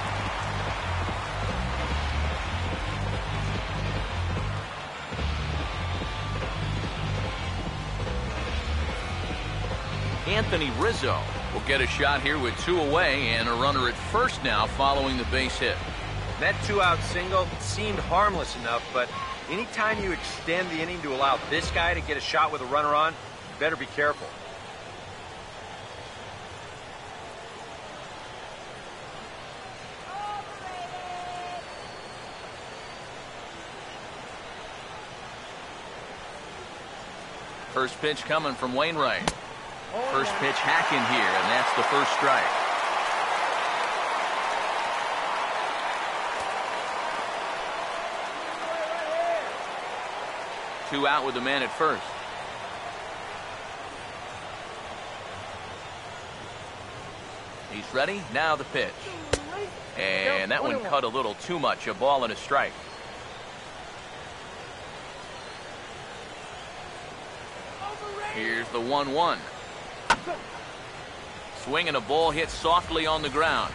Anthony Rizzo will get a shot here with 2 away and a runner at first now following the base hit. That 2-out single seemed harmless enough, but anytime you extend the inning to allow this guy to get a shot with a runner on, you better be careful. First pitch coming from Wainwright. First pitch hacking here, and that's the first strike. Two out with the man at first. He's ready. Now the pitch. And that one cut a little too much. A ball and a strike. Here's the 1-1. Swing and a ball hit softly on the ground.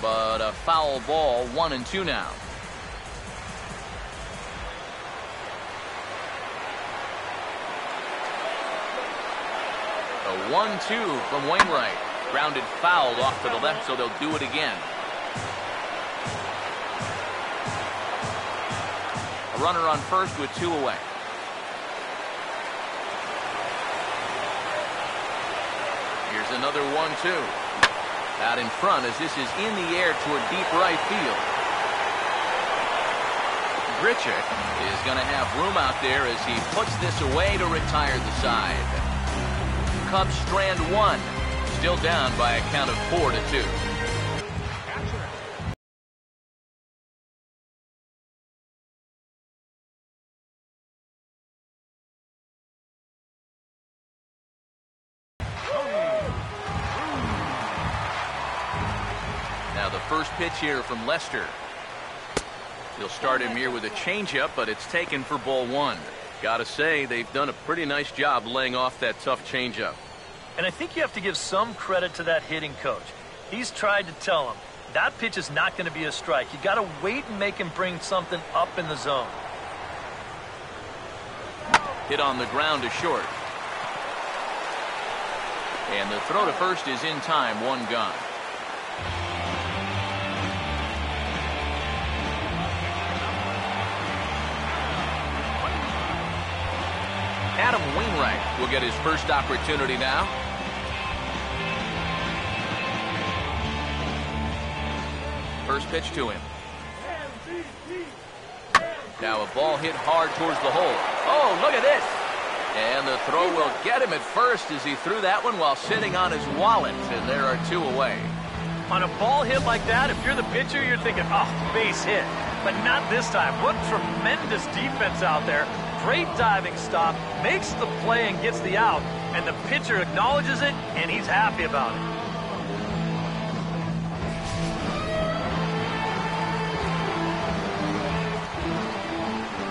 But a foul ball, 1-2 now. A 1-2 from Wainwright. Grounded fouled off to the left, so they'll do it again. A runner on first with 2 away. Here's another 1-2. Out in front as this is in the air toward deep right field. Grichuk is going to have room out there as he puts this away to retire the side. Cubs strand 1. Still down by a count of 4-2. Now the first pitch here from Lester. He'll start him here with a changeup, but it's taken for ball 1. Gotta say, they've done a pretty nice job laying off that tough changeup. And I think you have to give some credit to that hitting coach. He's tried to tell him, that pitch is not going to be a strike. You got to wait and make him bring something up in the zone. Hit on the ground to short. And the throw to first is in time, 1 gone. Adam Wainwright will get his first opportunity now. First pitch to him. Now a ball hit hard towards the hole. Oh, look at this. And the throw will get him at first as he threw that one while sitting on his wallet. And there are 2 away. On a ball hit like that, if you're the pitcher, you're thinking, oh, base hit. But not this time. What tremendous defense out there. Great diving stop, makes the play and gets the out, and the pitcher acknowledges it, and he's happy about it.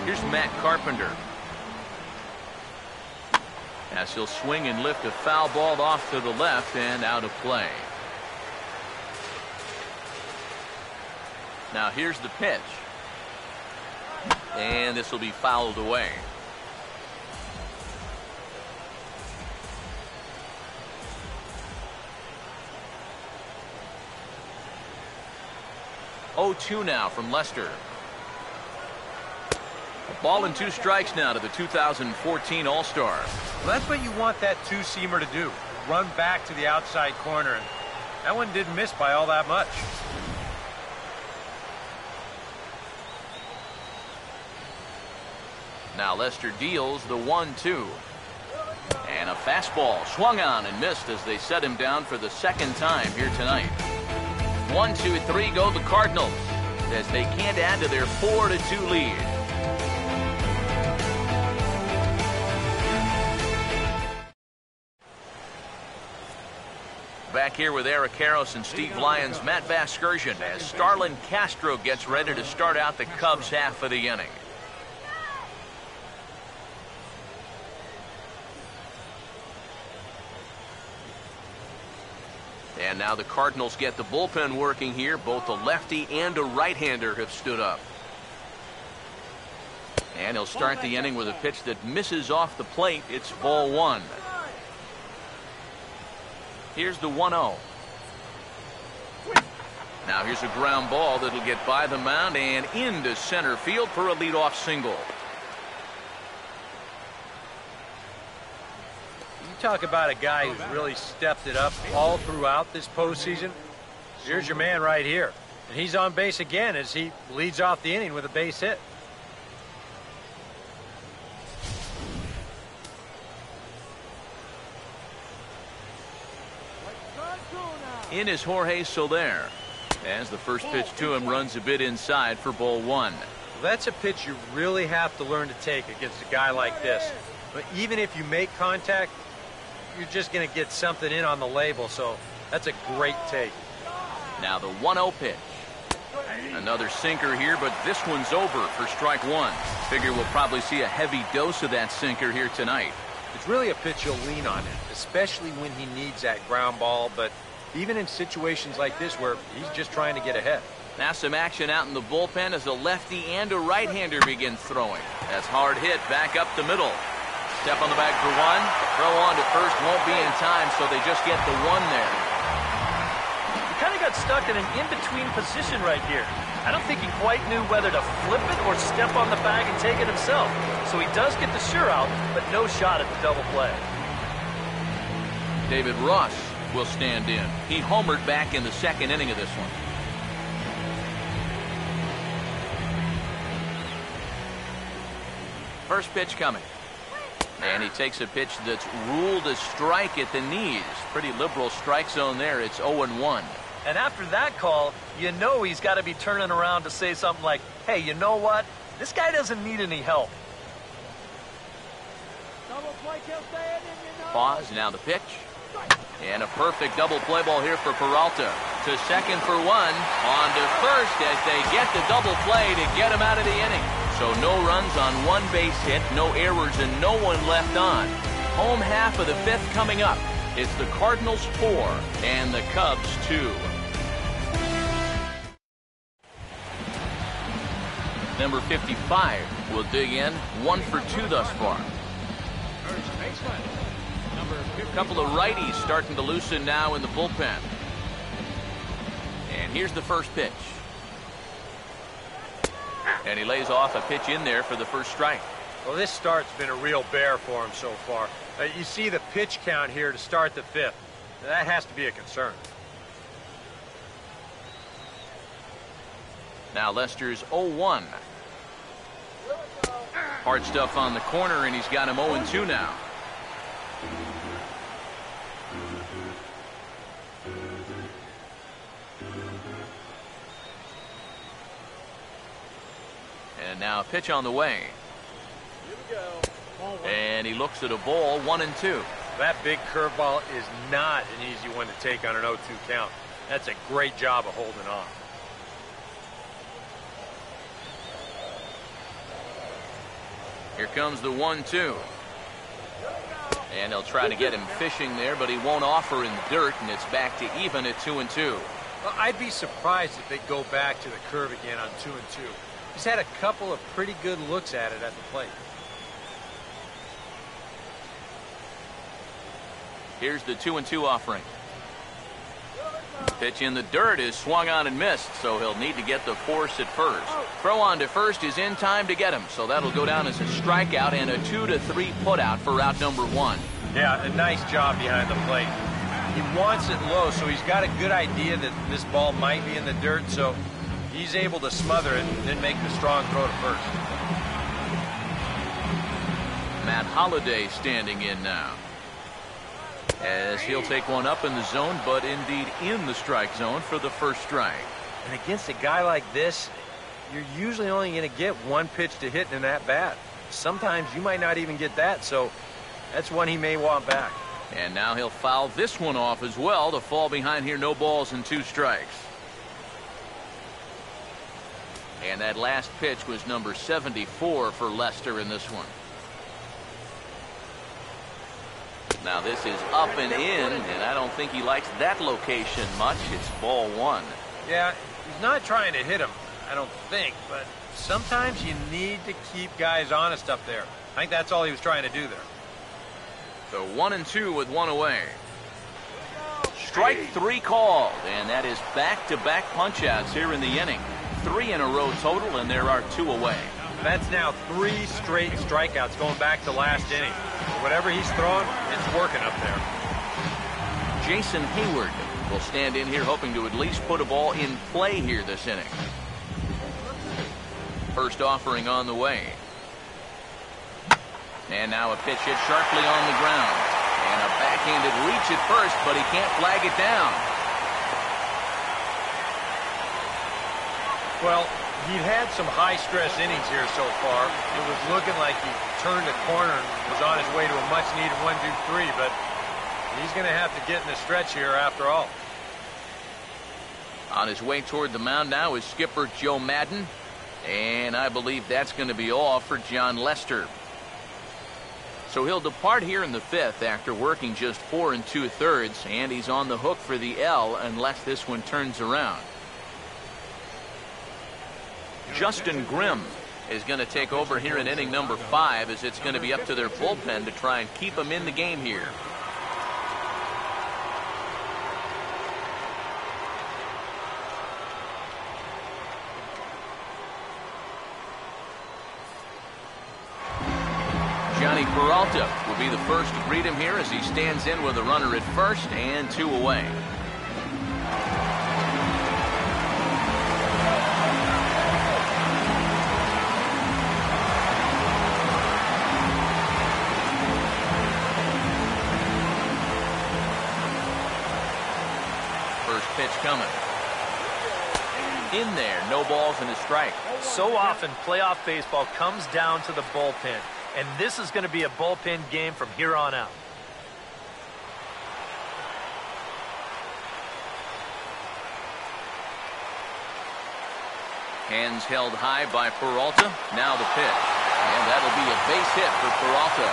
Here's Matt Carpenter. As he'll swing and lift a foul ball off to the left and out of play. Now here's the pitch. And this will be fouled away. Oh, 2 now from Lester. A ball and 2 strikes now to the 2014 All-Star. Well, that's what you want that 2-seamer to do. Run back to the outside corner. And that one didn't miss by all that much. Now Lester deals the 1-2. And a fastball swung on and missed as they set him down for the 2nd time here tonight. 1-2-3 go the Cardinals as they can't add to their 4-2 lead. Back here with Eric Karros and Steve Lyons, Matt Vasgersian, as Starlin Castro gets ready to start out the Cubs half of the inning. And now the Cardinals get the bullpen working here. Both a lefty and a right-hander have stood up. And he'll start the inning with a pitch that misses off the plate. It's ball one. Here's the 1-0. Now here's a ground ball that'll get by the mound and into center field for a leadoff single. Talk about a guy who's really stepped it up all throughout this postseason. Here's your man right here, and he's on base again as he leads off the inning with a base hit. In is Jorge Soler, as the first pitch to him runs a bit inside for ball one. That's a pitch you really have to learn to take against a guy like this. But even if you make contact, you're just going to get something in on the label, so that's a great take. Now the 1-0 pitch. Another sinker here, but this one's over for strike one. Figure we'll probably see a heavy dose of that sinker here tonight. It's really a pitch you'll lean on it, especially when he needs that ground ball, but even in situations like this where he's just trying to get ahead. Now some action out in the bullpen as a lefty and a right-hander begin throwing. That's hard hit back up the middle. Step on the bag for one. Throw on to first won't be in time, so they just get the one there. He kind of got stuck in an in-between position right here. I don't think he quite knew whether to flip it or step on the bag and take it himself. So he does get the sure out, but no shot at the double play. David Ross will stand in. He homered back in the second inning of this one. First pitch coming. And he takes a pitch that's ruled a strike at the knees. Pretty liberal strike zone there. It's 0-1. And after that call, you know he's got to be turning around to say something like, hey, you know what? This guy doesn't need any help. Pause, now the pitch. And a perfect double play ball here for Peralta. To second for one. On to first as they get the double play to get him out of the inning. So no runs on one base hit, no errors, and no one left on. Home half of the fifth coming up. It's the Cardinals 4 and the Cubs 2. Number 55 will dig in. 1 for 2 thus far. A couple of righties starting to loosen now in the bullpen. And here's the first pitch. And he lays off a pitch in there for the first strike. Well, this start's been a real bear for him so far. You see the pitch count here to start the fifth. That has to be a concern. Now Lester's 0-1. Hard stuff on the corner, and he's got him 0-2 now. And now a pitch on the way. And he looks at a ball, 1-2. That big curveball is not an easy one to take on an 0-2 count. That's a great job of holding on. Here comes the 1-2. And they'll try to get him fishing there, but he won't offer in the dirt, and it's back to even at 2-2. Well, I'd be surprised if they go back to the curve again on 2-2. He's had a couple of pretty good looks at it at the plate. Here's the 2-2 offering. Pitch in the dirt is swung on and missed, so he'll need to get the force at first. Throw on to first is in time to get him, so that'll go down as a strikeout and a 2-3 putout for out number 1. Yeah, a nice job behind the plate. He wants it low, so he's got a good idea that this ball might be in the dirt, so he's able to smother it and then make the strong throw to first. Matt Holliday standing in now, as he'll take one up in the zone, but indeed in the strike zone for the first strike. And against a guy like this, you're usually only going to get one pitch to hit in that bat. Sometimes you might not even get that, so that's one he may want back. And now he'll foul this one off as well to fall behind here. No balls and 2 strikes. And that last pitch was number 74 for Lester in this one. Now this is up and in, and I don't think he likes that location much. It's ball 1. Yeah, he's not trying to hit him, I don't think, but sometimes you need to keep guys honest up there. I think that's all he was trying to do there. So 1-2 with 1 away. Strike 3 called, and that is back-to-back punch-outs here in the inning. 3 in a row total, and there are 2 away. That's now 3 straight strikeouts going back to last inning. Whatever he's throwing, it's working up there. Jason Hayward will stand in here hoping to at least put a ball in play here this inning. First offering on the way. And now a pitch hit sharply on the ground. And a backhanded reach at first, but he can't flag it down. Well, he'd had some high-stress innings here so far. It was looking like he turned a corner and was on his way to a much-needed 1-2-3, but he's going to have to get in the stretch here after all. On his way toward the mound now is skipper Joe Madden. And I believe that's going to be all for John Lester. So he'll depart here in the 5th after working just 4 2/3, and he's on the hook for the L unless this one turns around. Justin Grimm is going to take over here in inning number 5, as it's going to be up to their bullpen to try and keep him in the game here. Johnny Peralta will be the first to greet him here as he stands in with a runner at first and 2 away. First pitch coming. In there, no balls and a strike. So often, playoff baseball comes down to the bullpen. And this is going to be a bullpen game from here on out. Hands held high by Peralta. Now the pitch. And that'll be a base hit for Peralta.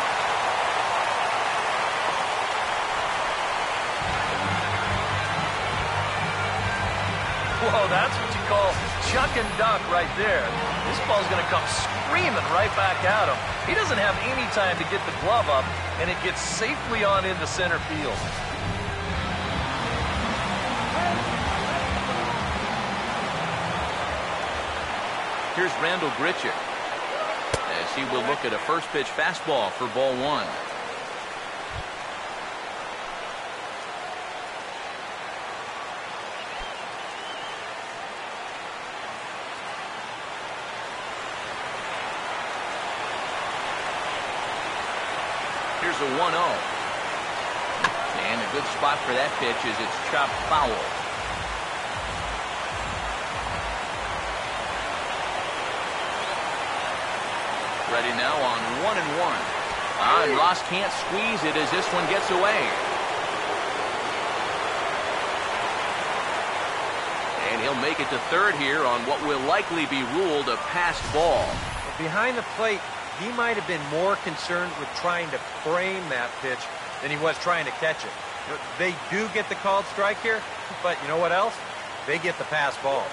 Whoa, that's what you call chuck and duck right there. This ball's going to come screaming right back at him. He doesn't have any time to get the glove up, and it gets safely on into center field. Here's Randall Grichuk as he will look at a first pitch fastball for ball 1. Here's a 1-0. And a good spot for that pitch is it's chopped foul. Ready now on 1-1. And Ross can't squeeze it as this one gets away. And he'll make it to third here on what will likely be ruled a passed ball. Behind the plate, he might have been more concerned with trying to frame that pitch than he was trying to catch it. You know, they do get the called strike here, but you know what else? They get the pass ball.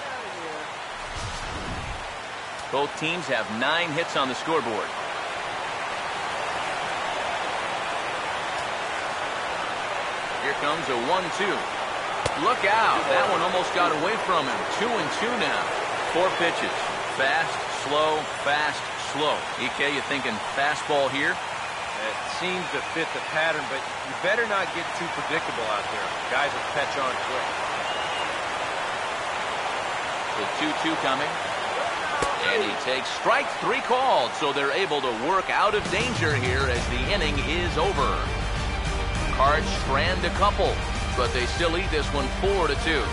Both teams have 9 hits on the scoreboard. Here comes a 1-2. Look out. That one almost got away from him. 2-2 now. 4 pitches. Fast, slow, fast, slow. EK, you thinking fastball here? It seems to fit the pattern, but you better not get too predictable out there. Guys will catch on quick. The 2-2 coming. And he takes strike 3 called, so they're able to work out of danger here as the inning is over. Cards strand a couple, but they still lead this one 4-2.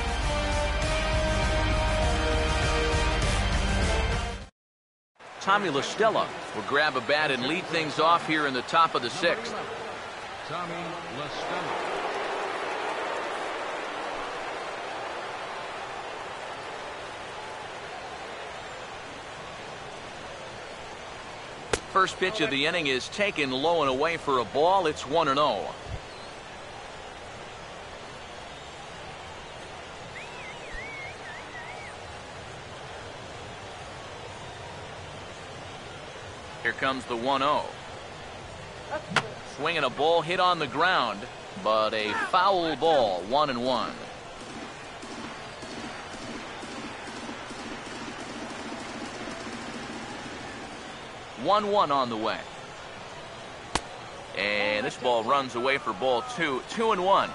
Tommy La Stella will grab a bat and lead things off here in the top of the 6th. Tommy LaStella. First pitch of the inning is taken low and away for a ball. It's 1-0. Here comes the 1-0. Swinging a ball hit on the ground, but a foul ball, 1-1. On the way. And this ball runs away for ball 2. 2-1.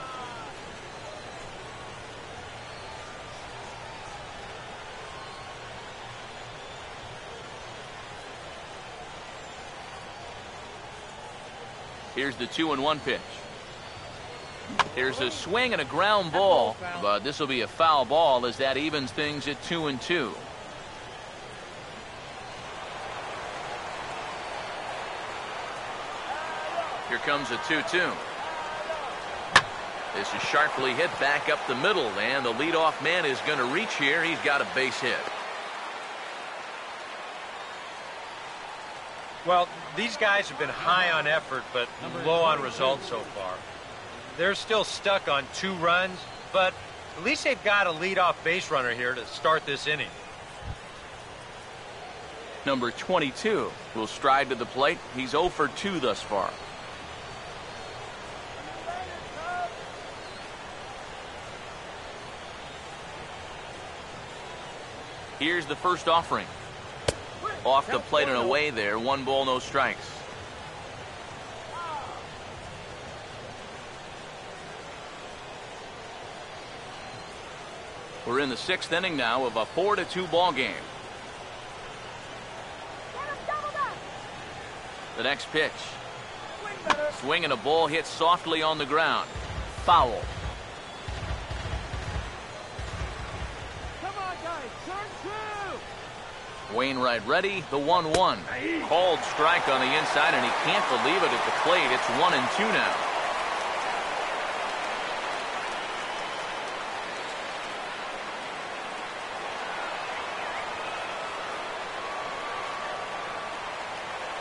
Here's the 2-1 pitch. Here's a swing and a ground ball, but this will be a foul ball as that evens things at 2-2. Here comes a 2-2. This is sharply hit back up the middle, and the leadoff man is going to reach here. He's got a base hit. Well, these guys have been high on effort, but low on results so far. They're still stuck on 2 runs, but at least they've got a leadoff base runner here to start this inning. Number 22 will stride to the plate. He's 0 for 2 thus far. Here's the first offering. Off the plate and away there. 1 ball, no strikes. We're in the 6th inning now of a 4-2 ball game. The next pitch. Swing and a ball hit softly on the ground. Foul. Wainwright ready, the 1-1. Called strike on the inside, and he can't believe it at the plate. It's 1-2 now.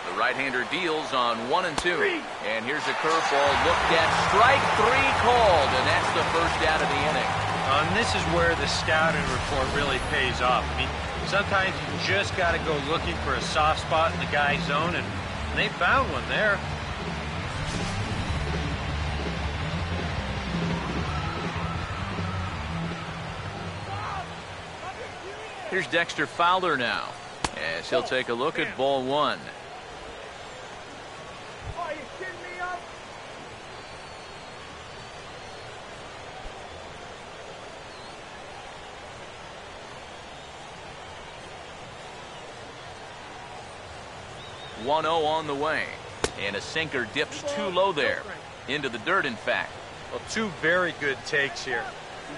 The right-hander deals on 1-2. And here's a curveball looked at. Strike 3 called, and that's the first out of the inning. And this is where the scouting report really pays off. I mean, sometimes you just got to go looking for a soft spot in the guy's zone, and they found one there. Here's Dexter Fowler now, as he'll take a look at ball 1. Are you kidding me up? On the way, and a sinker dips too low there, into the dirt in fact. Well, 2 very good takes here.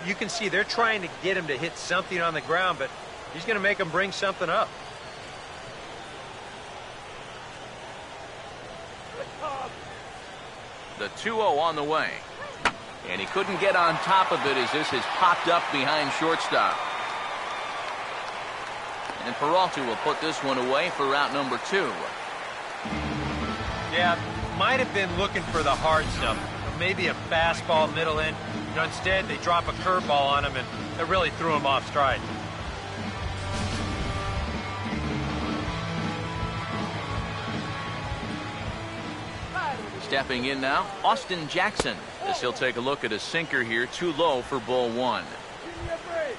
You can see they're trying to get him to hit something on the ground, but he's going to make him bring something up. The 2-0 on the way, and he couldn't get on top of it as this has popped up behind shortstop. And Peralta will put this one away for out number 2. Yeah, might have been looking for the hard stuff. Maybe a fastball middle in. Instead, they drop a curveball on him, and it really threw him off stride. Stepping in now, Austin Jackson, as he'll take a look at a sinker here, too low for ball 1. Give me a break.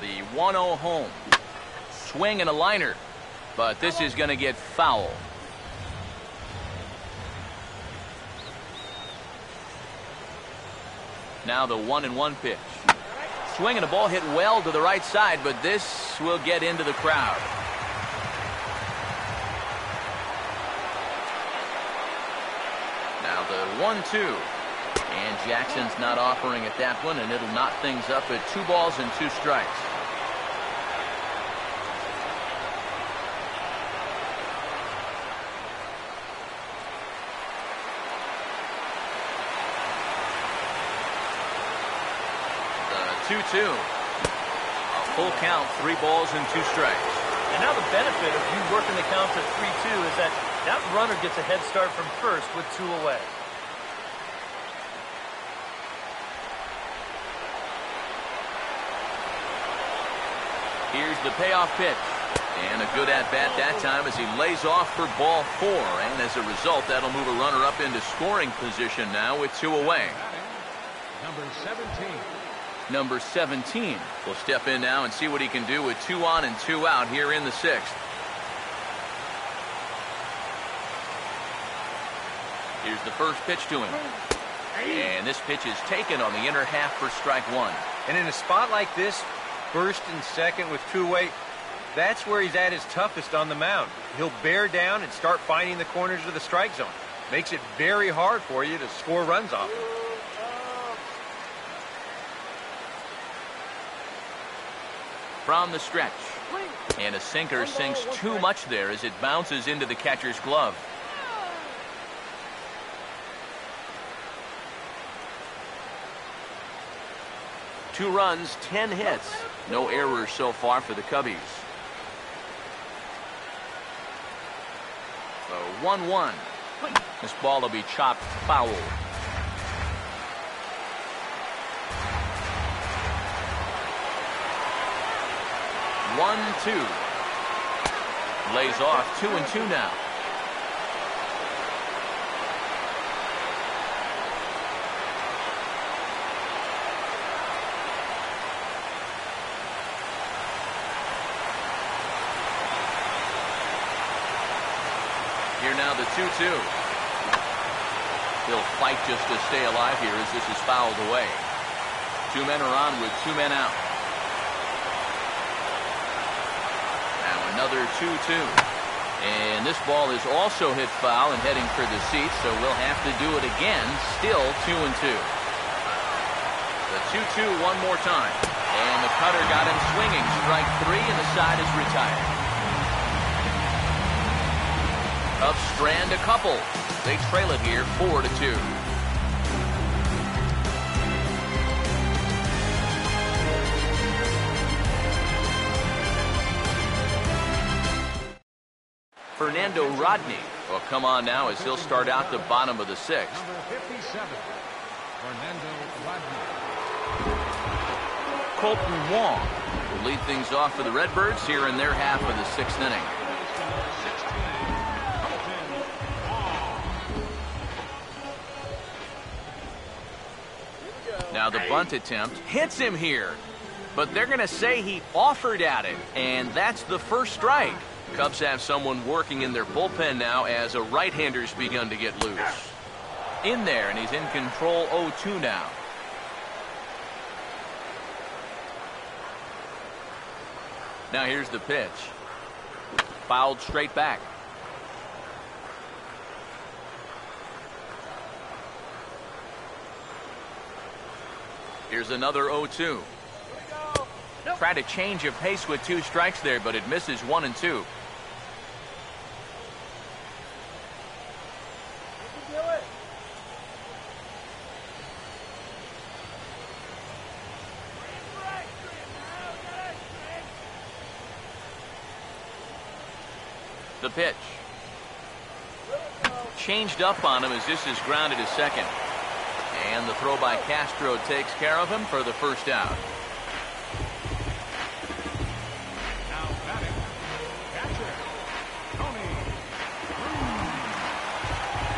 The 1-0 home. Swing and a liner, but this is going to get foul. Now the 1-1 pitch. Swing and a ball hit well to the right side, but this will get into the crowd. Now the 1-2. And Jackson's not offering at that one, and it'll knot things up at 2 balls and 2 strikes. The 2-2. A full count, 3 balls and 2 strikes. And now the benefit of you working the count to 3-2 is that runner gets a head start from first with 2 away. Here's the payoff pitch. And a good at-bat that time as he lays off for ball 4. And as a result, that'll move a runner up into scoring position now with 2 away. Number 17. Number 17 will step in now and see what he can do with 2 on and 2 out here in the 6th. Here's the first pitch to him. And this pitch is taken on the inner half for strike 1. And in a spot like this, first and second with 2 away, that's where he's at his toughest on the mound. He'll bear down and start finding the corners of the strike zone. Makes it very hard for you to score runs off him. From the stretch. And a sinker sinks too much there as it bounces into the catcher's glove. Two runs, 10 hits. No errors so far for the Cubbies. So 1-1. This ball will be chopped foul. 1-2. Lays off 2-2 now. Here now the 2-2. He'll fight just to stay alive here as this is fouled away. 2 men are on with 2 men out. Another 2-2. And this ball is also hit foul and heading for the seats, so we'll have to do it again. Still 2-2. The 2-2 one more time. And the cutter got him swinging. Strike 3 and the side is retired. Cubs strand a couple. They trail it here 4-2. Fernando Rodney will come on now as he'll start out the bottom of the 6th. Number 57, Fernando Rodney. Colton Wong will lead things off for the Redbirds here in their half of the 6th inning. 16, now the bunt attempt hits him here, but they're going to say he offered at it, and that's the first strike. Cubs have someone working in their bullpen now as a right-hander's begun to get loose. In there, and he's in control 0-2 now. Now here's the pitch. Fouled straight back. Here's another 0-2. Tried to change of pace with 2 strikes there, but it misses 1 and 2. The pitch. Changed up on him as this is grounded to second. And the throw by Castro takes care of him for the first out. now batting, catcher,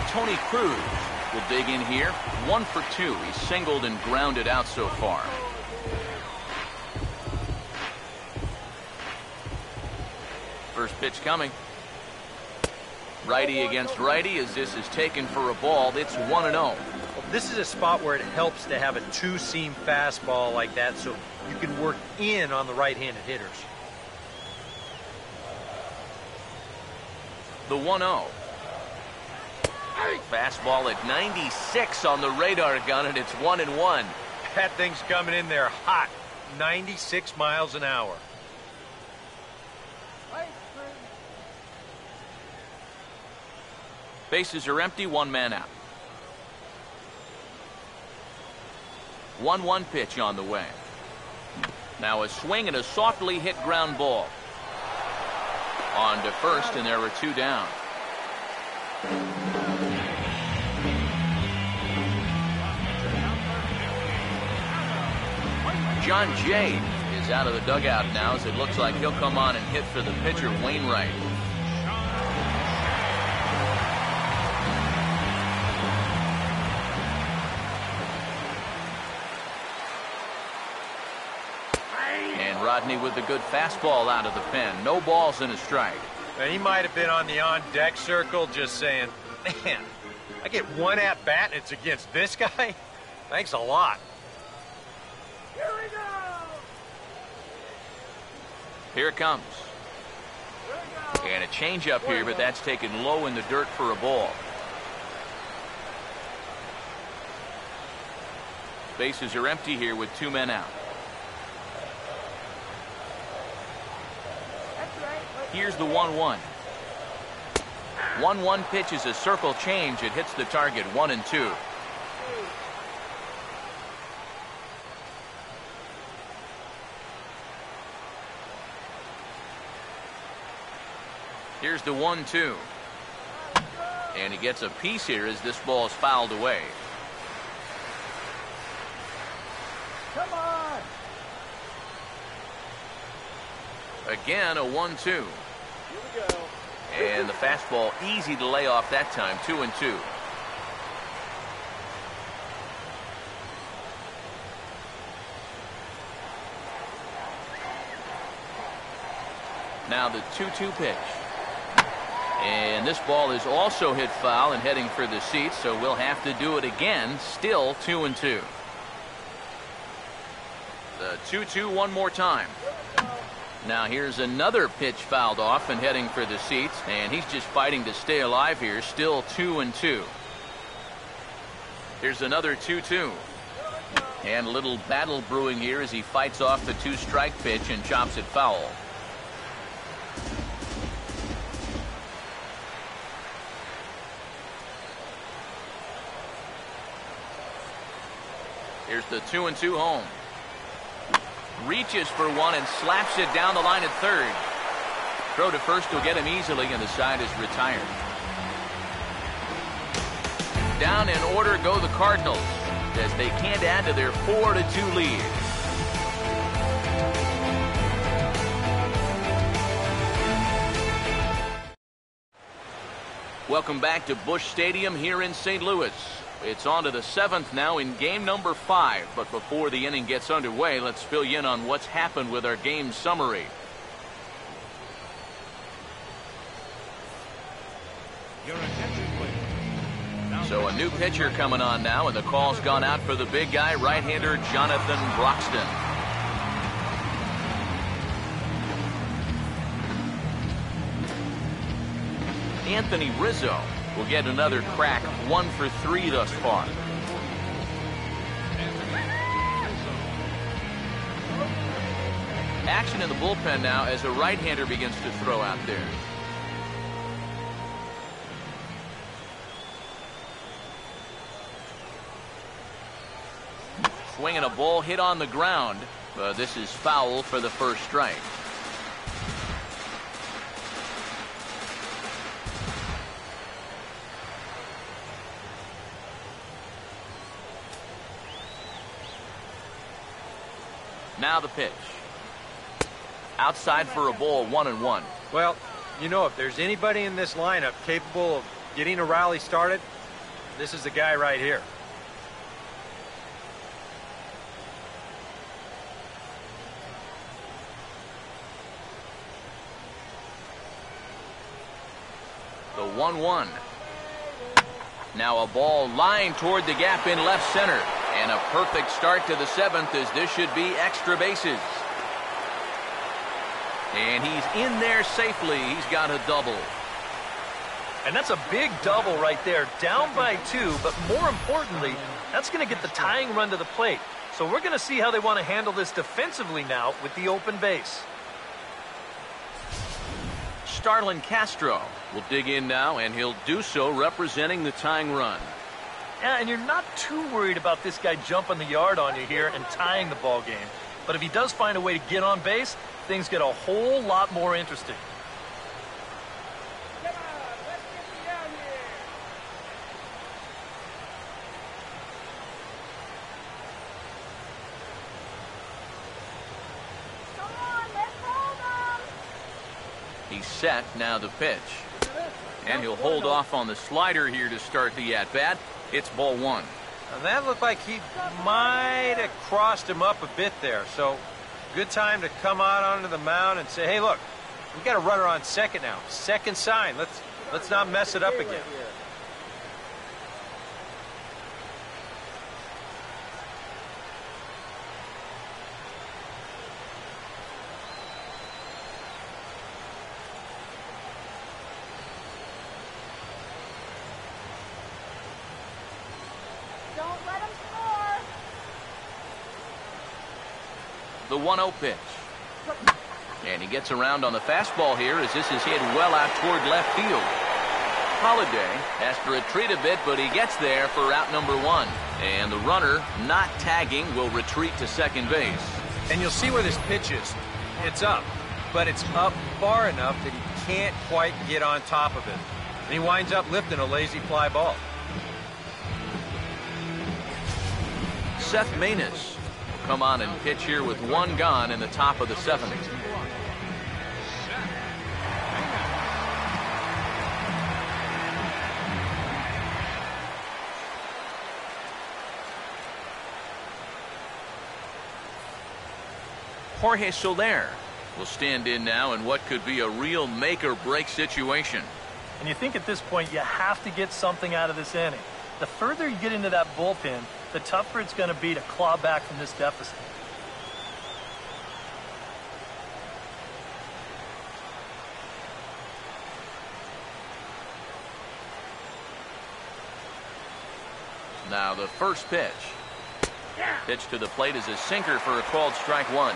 Tony Cruz will dig in here. 1 for 2. He's singled and grounded out so far. First pitch coming. Righty against righty as this is taken for a ball. It's 1-0. This is a spot where it helps to have a 2-seam fastball like that so you can work in on the right-handed hitters. The 1-0. Fastball at 96 on the radar gun, and it's 1-1. That thing's coming in there hot. 96 miles an hour. Bases are empty, one man out. 1-1 pitch on the way. Now a swing and a softly hit ground ball. On to first, and there are two down. John Jay is out of the dugout now, as it looks like he'll come on and hit for the pitcher, Wainwright. And Rodney with the good fastball out of the pen. No balls and a strike. Now, he might have been on the on-deck circle just saying, man, I get one at-bat and it's against this guy? Thanks a lot. Here we go! Here it comes. Here we go! And a changeup here, but that's taken low in the dirt for a ball. Bases are empty here with two men out. That's right. Here's the 1-1. 1-1 pitch is a circle change. It hits the target, 1-2. Here's the 1-2. And he gets a piece here as this ball is fouled away. Come on! Again, a 1-2. Here we go. And the fastball easy to lay off that time, 2-2. Now the 2-2 pitch. And this ball is also hit foul and heading for the seats, so we'll have to do it again. Still 2-2. The 2-2 one more time. Now here's another pitch fouled off and heading for the seats, and he's just fighting to stay alive here. Still 2-2. Here's another 2-2. And a little battle brewing here as he fights off the two-strike pitch and chops it foul. Here's the 2-2 home. Reaches for one and slaps it down the line at third. Throw to first will get him easily, and the side is retired. Down in order go the Cardinals as they can't add to their 4-2 lead. Welcome back to Busch Stadium here in St. Louis. It's on to the 7th now in game number 5. But before the inning gets underway, let's fill you in on what's happened with our game summary. Your attention, please. So a new pitcher coming on now, and the call's gone out for the big guy, right-hander Jonathan Broxton. Anthony Rizzo will get another crack, 1 for 3 thus far. Action in the bullpen now as a right-hander begins to throw out there. Swinging a ball hit on the ground, but this is foul for the first strike. Now the pitch. Outside for a ball, 1-1. Well, you know, if there's anybody in this lineup capable of getting a rally started, this is the guy right here. The 1-1. Now a ball lined toward the gap in left center. And a perfect start to the 7th, as this should be extra bases. And he's in there safely. He's got a double. And that's a big double right there, down by 2, but more importantly, that's going to get the tying run to the plate. So we're going to see how they want to handle this defensively now with the open base. Starlin Castro will dig in now, and he'll do so representing the tying run. Yeah, and you're not too worried about this guy jumping the yard on you here and tying the ball game. But if he does find a way to get on base, things get a whole lot more interesting. Come on, let's get you down here. Come on, let's hold them. He's set, now the pitch. And he'll hold off on the slider here to start the at-bat. It's ball 1. Now that looked like he might have crossed him up a bit there. So good time to come out onto the mound and say, hey, look, we got a runner on second now. Second sign. Let's not mess it up again. Don't let him score. The 1-0 pitch. And he gets around on the fastball here as this is hit well out toward left field. Holiday has to retreat a bit, but he gets there for out number 1. And the runner, not tagging, will retreat to second base. And you'll see where this pitch is. It's up, but it's up far enough that he can't quite get on top of it. And he winds up lifting a lazy fly ball. Seth Maness will come on and pitch here with 1 gone in the top of the 7th. Jorge Soler will stand in now in what could be a real make-or-break situation. And you think at this point you have to get something out of this inning. The further you get into that bullpen, the tougher it's going to be to claw back from this deficit. Now the first pitch. Pitch to the plate is a sinker for a called strike 1.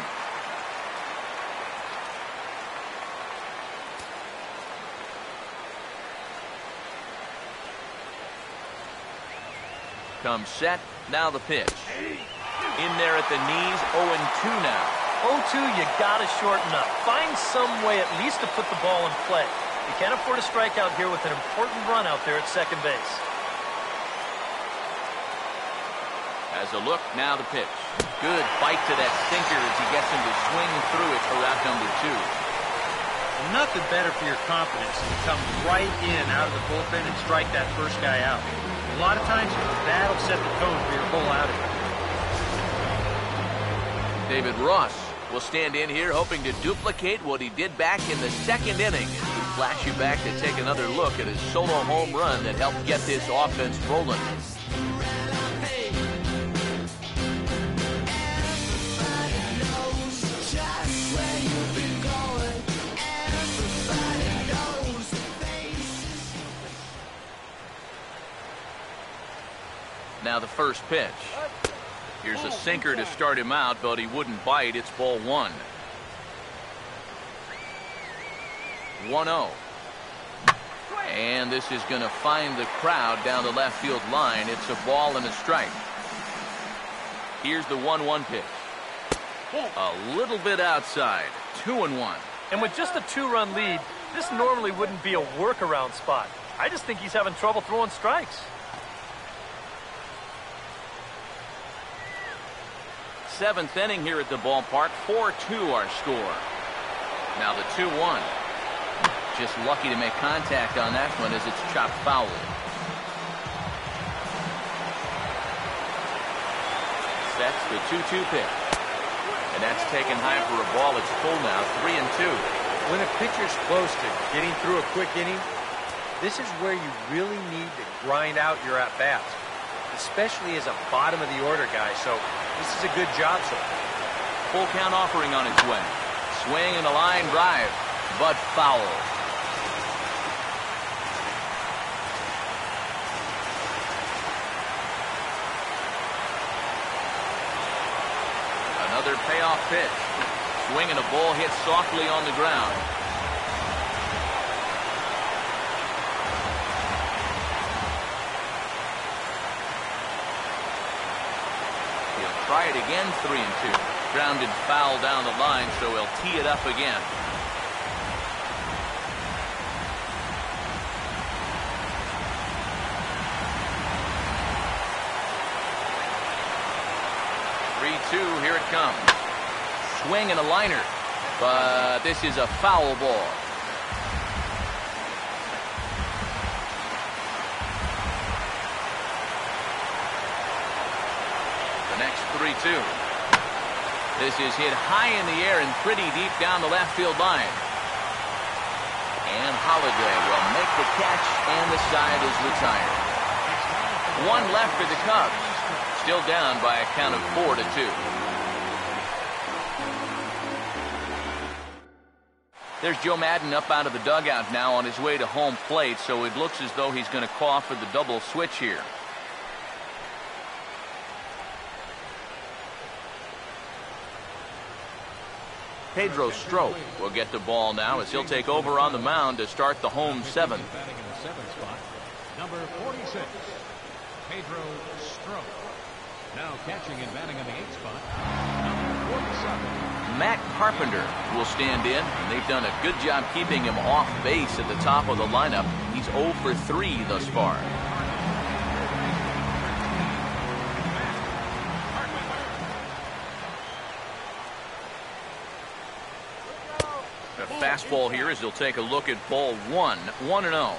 Comes set, now the pitch. In there at the knees, 0-2 now. 0-2, you got to shorten up. Find some way at least to put the ball in play. You can't afford a strikeout here with an important run out there at second base. As a look, now the pitch. Good bite to that sinker as he gets him to swing through it for out number 2. Nothing better for your confidence than to come right in out of the bullpen and strike that first guy out. A lot of times, that'll set the tone for your whole outing. David Ross will stand in here hoping to duplicate what he did back in the 2nd inning. We flash you back to take another look at his solo home run that helped get this offense rolling. Now the first pitch. Here's a sinker to start him out, but he wouldn't bite. It's ball 1. 1-0. And this is going to find the crowd down the left field line. It's a ball and a strike. Here's the 1-1 pitch. A little bit outside. 2-1. And with just a 2-run lead, this normally wouldn't be a workaround spot. I just think he's having trouble throwing strikes. 7th inning here at the ballpark. 4-2 our score. Now the 2-1. Just lucky to make contact on that one as it's chopped foul. Sets the 2-2 pitch. And that's taken high for a ball. It's full now. 3-2. When a pitcher's close to getting through a quick inning, this is where you really need to grind out your at-bats, especially as a bottom-of-the-order guy. So this is a good job so far. Full count offering on its way. Swing and a line drive, but foul. Another payoff pitch. Swing and a ball hit softly on the ground. He'll try it again, 3-2. Grounded foul down the line, so he'll tee it up again. Here it comes. Swing and a liner, but this is a foul ball. The next 3-2. This is hit high in the air and pretty deep down the left field line. And Holliday will make the catch, and the side is retired. One left for the Cubs. Still down by a count of 4-2. There's Joe Madden up out of the dugout now on his way to home plate, so it looks as though he's going to call for the double switch here. Pedro Strop will get the ball now as he'll take over on the mound to start the home seventh. Batting in the seventh spot, number 46, Pedro Strop. Now catching and batting in the eighth spot, number 47. Matt Carpenter will stand in, and they've done a good job keeping him off base at the top of the lineup. He's 0 for 3 thus far. The fastball here as he'll take a look at ball 1, 1-0.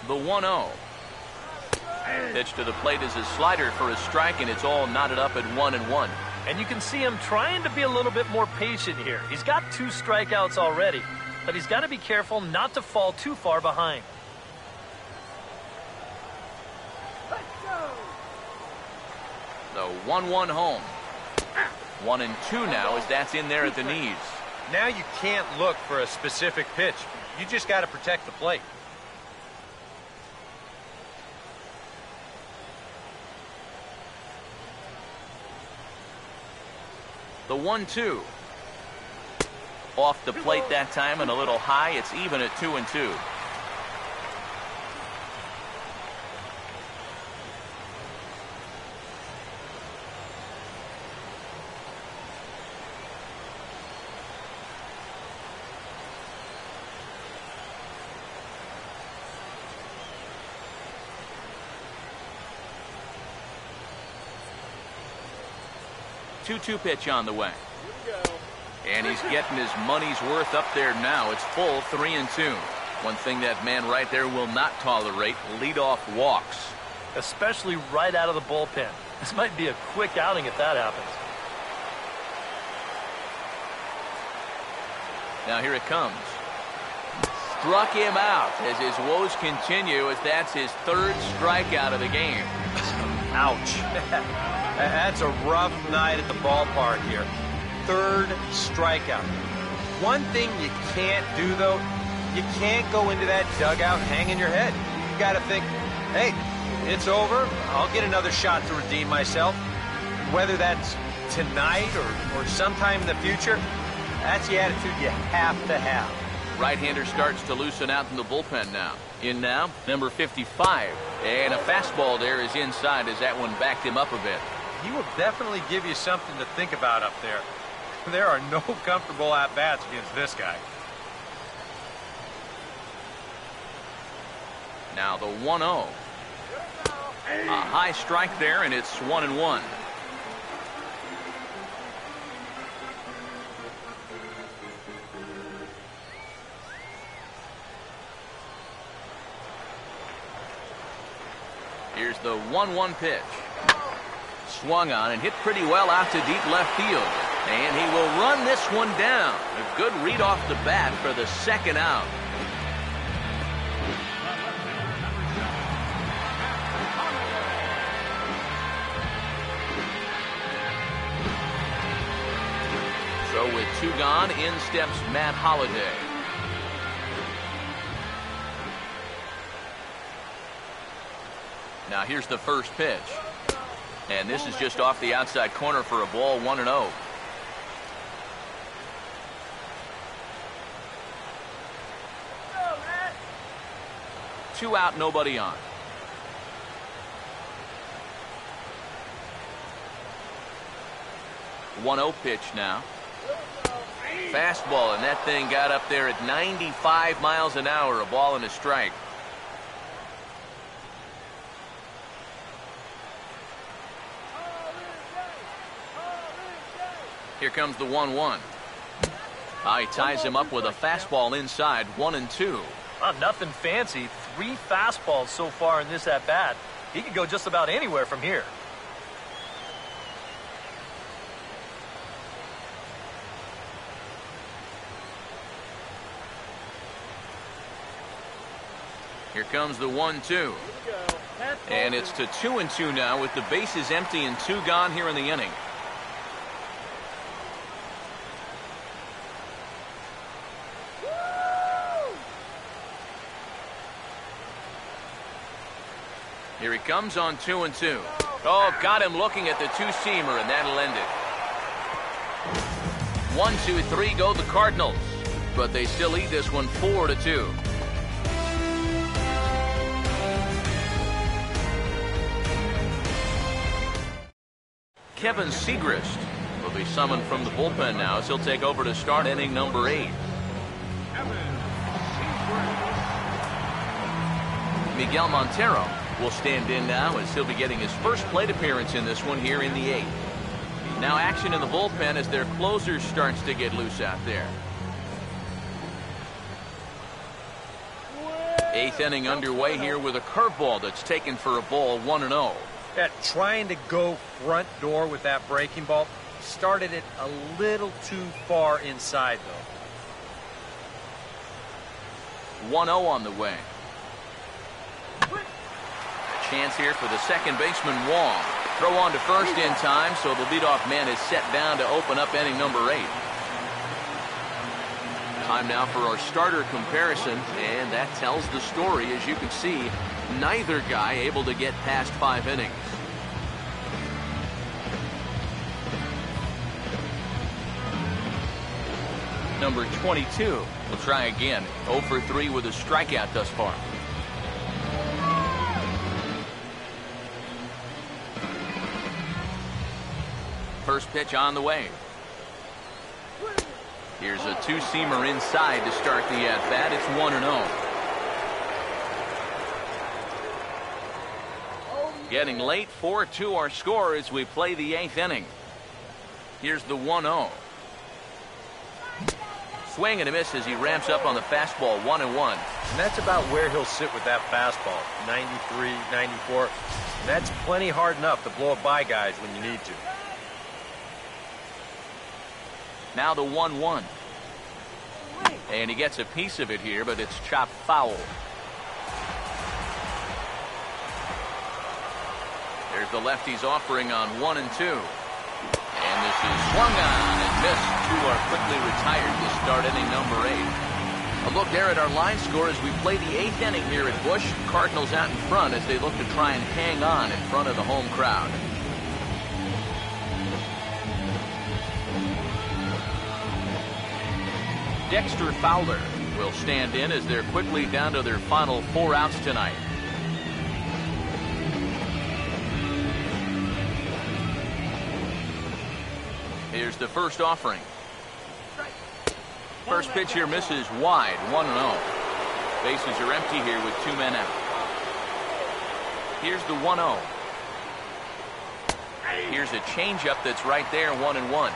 The 1-0. Pitch to the plate is a slider for a strike, and it's all knotted up at 1-1. And you can see him trying to be a little bit more patient here. He's got 2 strikeouts already, but he's got to be careful not to fall too far behind. The 1-1 home. 1-2 now as that's in there at the knees. Now you can't look for a specific pitch. You just got to protect the plate. The 1-2. Off the plate that time and a little high. It's even at 2-2. Two pitch on the way. And he's getting his money's worth up there now. It's full 3-2. One thing that man right there will not tolerate, leadoff walks. Especially right out of the bullpen. This might be a quick outing if that happens. Now here it comes. Struck him out as his woes continue as that's his 3rd strikeout of the game. Ouch. That's a rough night at the ballpark here. 3rd strikeout. One thing you can't do, though, you can't go into that dugout hanging your head. You got to think, hey, it's over. I'll get another shot to redeem myself. Whether that's tonight or sometime in the future, that's the attitude you have to have. Right-hander starts to loosen out in the bullpen now. In now, number 55. And a fastball there is inside as that one backed him up a bit. He will definitely give you something to think about up there. There are no comfortable at-bats against this guy. Now the 1-0. A high strike there, and it's 1-1. Here's the 1-1 pitch. Swung on and hit pretty well out to deep left field. And he will run this one down. A good read off the bat for the 2nd out. So with 2 gone. In steps Matt Holliday. Now here's the first pitch. And this is just off the outside corner for a ball, 1-0. Two out, nobody on. One 0 pitch now. Fastball, and that thing got up there at 95 miles an hour, a ball and a strike. Here comes the 1-1. He ties him up with a fastball inside, 1-2. Nothing fancy. 3 fastballs so far in this at-bat. He could go just about anywhere from here. Here comes the 1-2. And it's to 2-2 now with the bases empty and 2 gone here in the inning. Here he comes on 2-2. Oh, got him looking at the 2-seamer, and that'll end it. 1, 2, 3 go the Cardinals, but they still lead this one 4-2. Kevin Segrist will be summoned from the bullpen now as he'll take over to start inning number 8. Miguel Montero will stand in now as he'll be getting his first plate appearance in this one here in the 8th. Now action in the bullpen as their closer starts to get loose out there. 8th inning underway here with a curveball that's taken for a ball, 1-0. Trying to go front door with that breaking ball started it a little too far inside, though. 1-0 on the way. Chance here for the second baseman, Wong. Throw on to first in time, so the leadoff man is set down to open up inning number 8. Time now for our starter comparison, and that tells the story. As you can see, neither guy able to get past 5 innings. Number 22 will try again. 0 for 3 with a strikeout thus far. First pitch on the way. Here's a 2-seamer inside to start the at-bat. It's 1-0. Getting late, 4-2 our score as we play the 8th inning. Here's the 1-0. Swing and a miss as he ramps up on the fastball, 1-1. And that's about where he'll sit with that fastball, 93, 94. That's plenty hard enough to blow it by guys when you need to. Now the 1-1. And he gets a piece of it here, but it's chopped foul. There's the lefty's offering on 1 and 2. And this is swung on and missed. 2 are quickly retired to start inning number 8. A look there at our line score as we play the 8th inning here at Busch. Cardinals out in front as they look to try and hang on in front of the home crowd. Dexter Fowler will stand in as they're quickly down to their final 4 outs tonight. Here's the first offering. First pitch here misses wide, 1-0. Bases are empty here with 2 men out. Here's the 1-0. Here's a changeup that's right there, 1-1.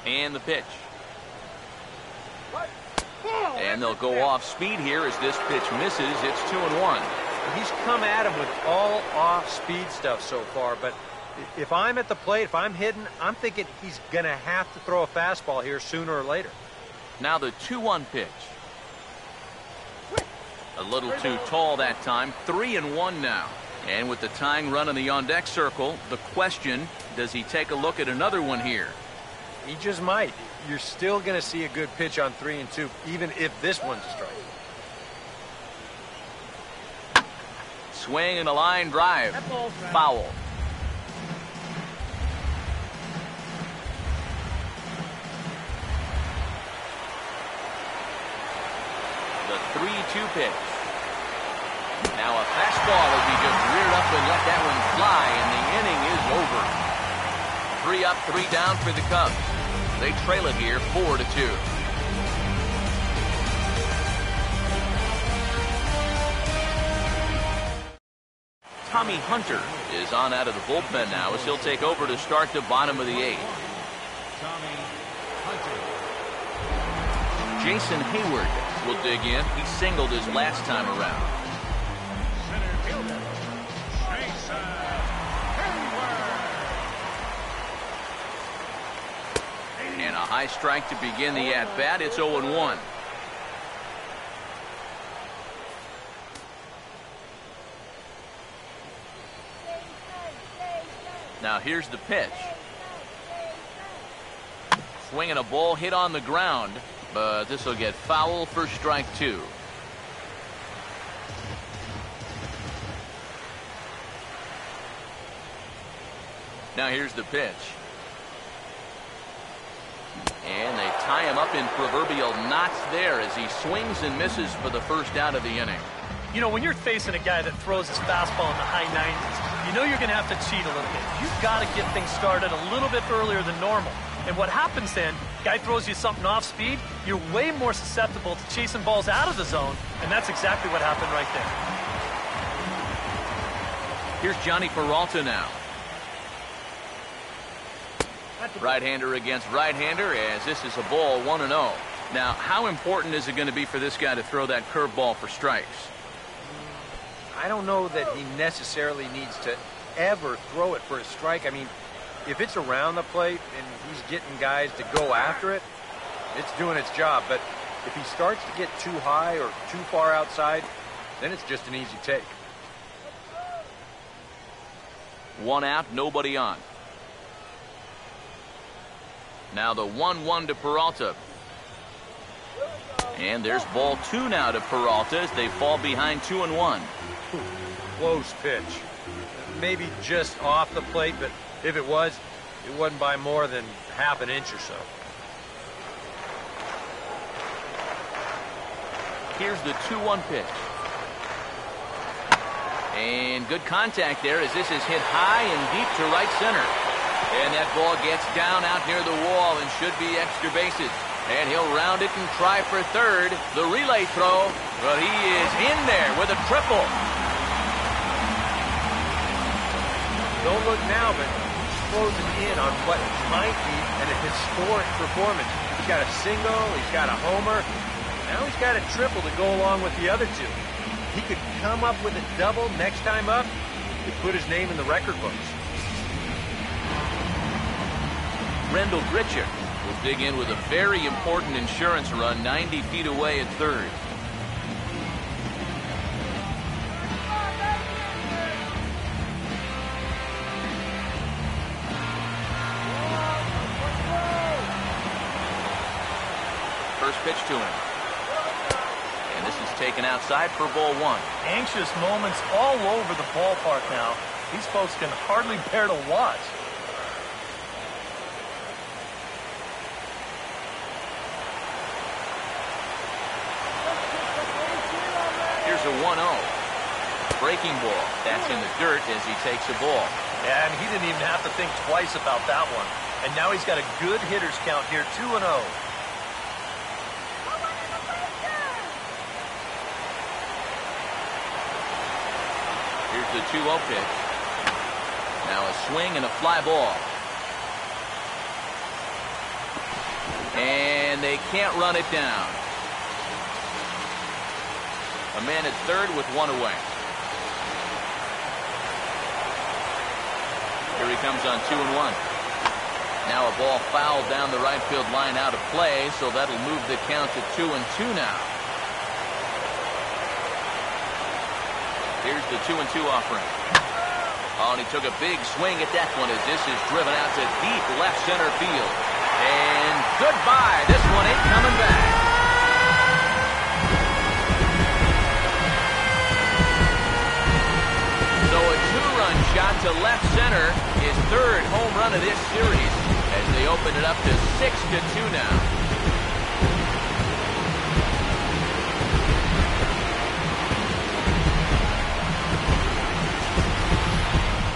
And the pitch. And they'll go off speed here as this pitch misses. It's 2-1. He's come at him with all off-speed stuff so far, but if I'm at the plate, if I'm hitting, I'm thinking he's going to have to throw a fastball here sooner or later. Now the 2-1 pitch. A little too tall that time. 3-1 now. And with the tying run in the on-deck circle, the question, does he take a look at another one here? He just might. You're still going to see a good pitch on 3-2, even if this one's a strike. Swing and a line drive. Foul. The 3-2 pitch. Now a fastball as he just reared up and let that one fly, and the inning is over. 3 up, 3 down for the Cubs. They trail it here 4-2. Tommy Hunter is on out of the bullpen now as he'll take over to start the bottom of the 8th. Tommy Hunter. Jason Hayward will dig in. He singled his last time around. Center fielder, Jason Hayward. And a high strike to begin the at-bat. It's 0-1. Now here's the pitch. Swinging a ball hit on the ground, but this will get foul for strike 2. Now here's the pitch. And they tie him up in proverbial knots there as he swings and misses for the first out of the inning. You know, when you're facing a guy that throws his fastball in the high 90s, you know you're going to have to cheat a little bit. You've got to get things started a little bit earlier than normal. And what happens then, guy throws you something off speed, you're way more susceptible to chasing balls out of the zone, and that's exactly what happened right there. Here's Johnny Peralta now. Right-hander against right-hander as this is a ball 1-0. Now, how important is it going to be for this guy to throw that curveball for strikes? I don't know that he necessarily needs to ever throw it for a strike. I mean, if it's around the plate and he's getting guys to go after it, it's doing its job. But if he starts to get too high or too far outside, then it's just an easy take. 1 out, nobody on. Now the 1-1 to Peralta. And there's ball 2 now to Peralta as they fall behind 2-1. Close pitch. Maybe just off the plate, but if it wasn't by more than half an inch or so. Here's the 2-1 pitch. And good contact there as this is hit high and deep to right center. And that ball gets down out near the wall and should be extra bases. And he'll round it and try for third. The relay throw, but he is in there with a triple. Don't look now, but he's closing in on what might be an historic performance. He's got a single, he's got a homer. Now he's got a triple to go along with the other 2. He could come up with a double next time up. He could put his name in the record books. Rendell Grichuk will dig in with a very important insurance run 90 feet away at third. First pitch to him. And this is taken outside for ball 1. Anxious moments all over the ballpark now. These folks can hardly bear to watch. Here's a 1-0. Breaking ball. That's in the dirt as he takes a ball. Yeah, and he didn't even have to think twice about that one. And now he's got a good hitter's count here, 2-0. Here's the 2-0 pitch. Now a swing and a fly ball. And they can't run it down. A man at third with 1 away. Here he comes on 2-1. Now a ball fouled down the right field line out of play, so that'll move the count to 2-2 now. Here's the 2-2 offering. Oh, and he took a big swing at that one as this is driven out to deep left center field. And goodbye. This one ain't coming back. So a two-run shot to left center, his third home run of this series, as they open it up to 6-2 now.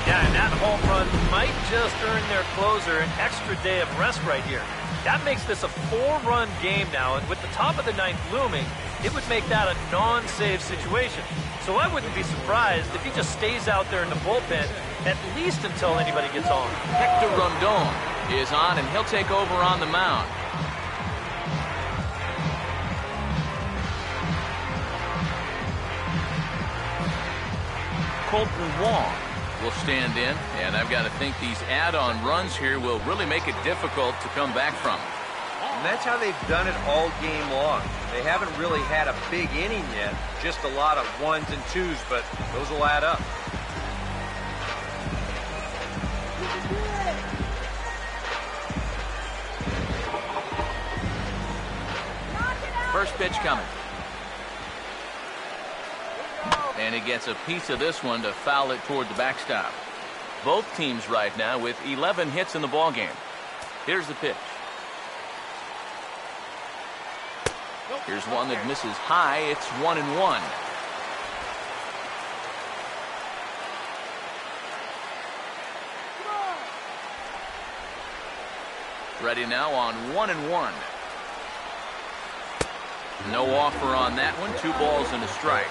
Yeah, and that home run might just earn their closer an extra day of rest right here. That makes this a 4-run game now, and with the top of the ninth looming, it would make that a non-save situation. So I wouldn't be surprised if he just stays out there in the bullpen at least until anybody gets on. Hector Rondon is on, and he'll take over on the mound. Colton Wong will stand in, and I've got to think these add-on runs here will really make it difficult to come back from. And that's how they've done it all game long. They haven't really had a big inning yet, just a lot of 1s and 2s, but those will add up. First pitch coming. And he gets a piece of this one to foul it toward the backstop. Both teams right now with 11 hits in the ballgame. Here's the pitch. Here's one that misses high. It's 1-1. Ready now on 1-1. No offer on that one. 2 balls and a strike.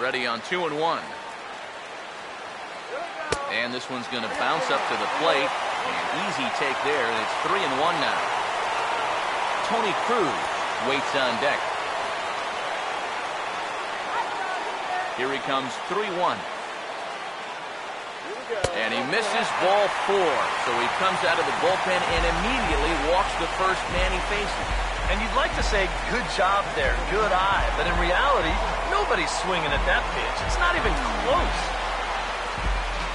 Ready on 2-1. And this one's going to bounce up to the plate. An easy take there, and it's 3-1 now. Tony Cruz waits on deck. Here he comes, 3-1. And he misses ball 4. So he comes out of the bullpen and immediately walks the first man he faces. And you'd like to say, good job there, good eye. But in reality, nobody's swinging at that pitch. It's not even close.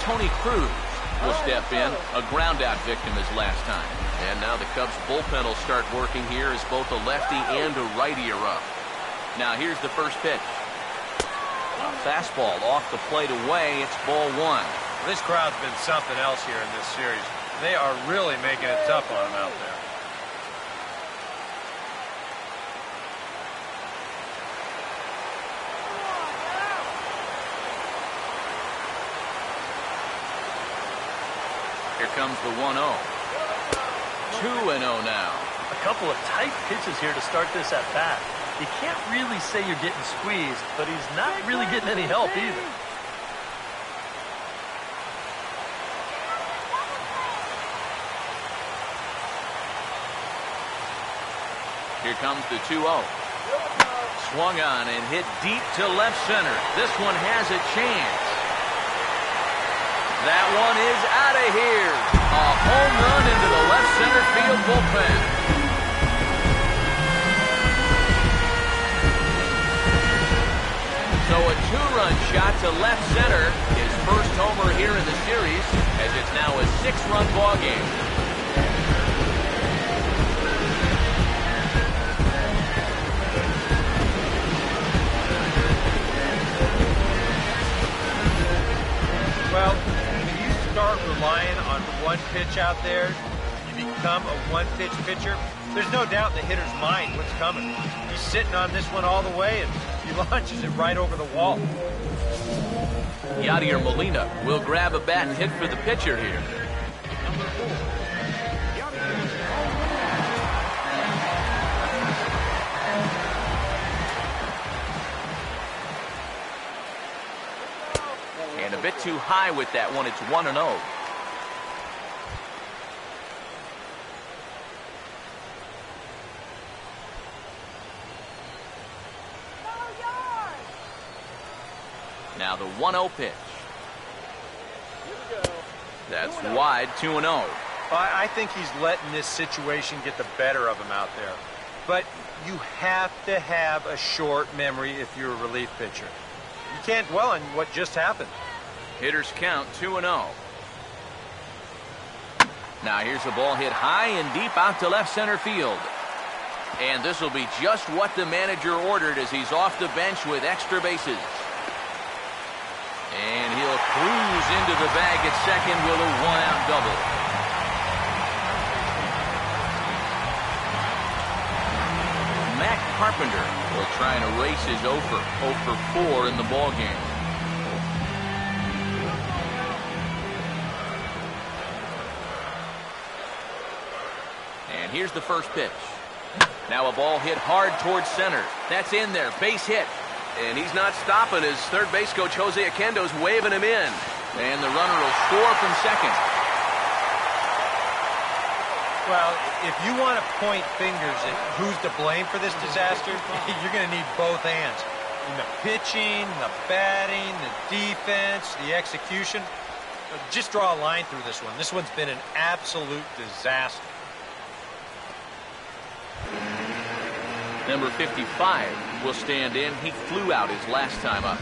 Tony Cruz will step in, a ground-out victim his last time. And now the Cubs bullpen will start working here as both a lefty and a righty are up. Now here's the first pitch. A fastball off the plate away. It's ball 1. This crowd's been something else here in this series. They are really making it tough on them out there. Here comes the 1-0. 2-0 now. A couple of tight pitches here to start this at bat. You can't really say you're getting squeezed, but he's not really getting any help either. Here comes the 2-0. Swung on and hit deep to left center. This one has a chance. That one is out of here. A home run into the left center field bullpen. So a 2-run shot to left center. His first homer here in the series, as it's now a 6-run ball game. Well, when you start relying on one pitch out there, you become a one-pitch pitcher. There's no doubt in the hitter's mind what's coming. He's sitting on this one all the way, and he launches it right over the wall. Yadier Molina will grab a bat and hit for the pitcher here. Number 4, And a bit too high with that one. It's 1-0. Now the 1-0 pitch. That's wide, 2-0. I think he's letting this situation get the better of him out there. But you have to have a short memory if you're a relief pitcher. You can't dwell on what just happened. Hitters count 2-0. Now here's the ball hit high and deep out to left center field. And this will be just what the manager ordered as he's off the bench with extra bases. And he'll cruise into the bag at second with a one-out double. Matt Carpenter will try and erase his 0 for 4 in the ballgame. And here's the first pitch. Now a ball hit hard towards center. That's in there. Base hit. And he's not stopping as third base coach Jose Oquendo's waving him in. And the runner will score from second. Well, if you want to point fingers at who's to blame for this disaster, you're going to need both hands. In the pitching, the batting, the defense, the execution. Just draw a line through this one. This one's been an absolute disaster. Number 55 will stand in. He flew out his last time up.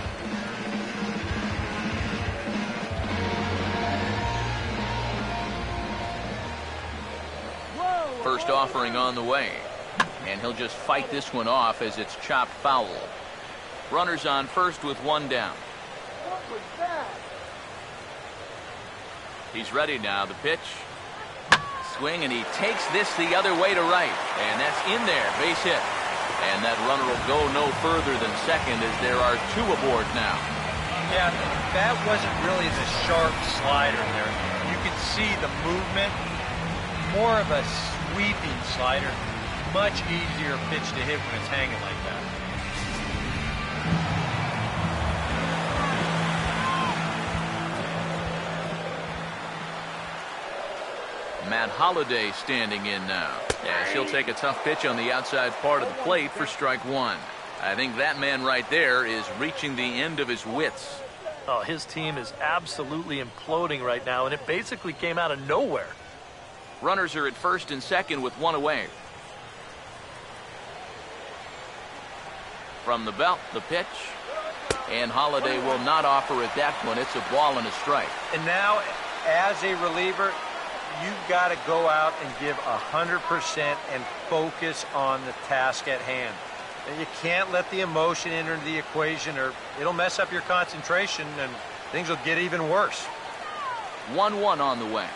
First offering on the way. And he'll just fight this one off as it's chopped foul. Runners on first with one down. What was that? He's ready now. The pitch. Swing, and he takes this the other way to right. And that's in there. Base hit. And that runner will go no further than second as there are two aboard now. Yeah, that wasn't really the sharp slider there. You can see the movement. More of a sweeping slider. Much easier pitch to hit when it's hanging like that. Matt Holliday standing in now. As he'll take a tough pitch on the outside part of the plate for strike one. I think that man right there is reaching the end of his wits. Oh, his team is absolutely imploding right now, and it basically came out of nowhere. Runners are at first and second with one away. From the belt, the pitch. And Holliday will not offer at that one. It's a ball and a strike. And now, as a reliever, you've got to go out and give 100% and focus on the task at hand. And you can't let the emotion enter the equation or it'll mess up your concentration and things will get even worse. 1-1 on the way.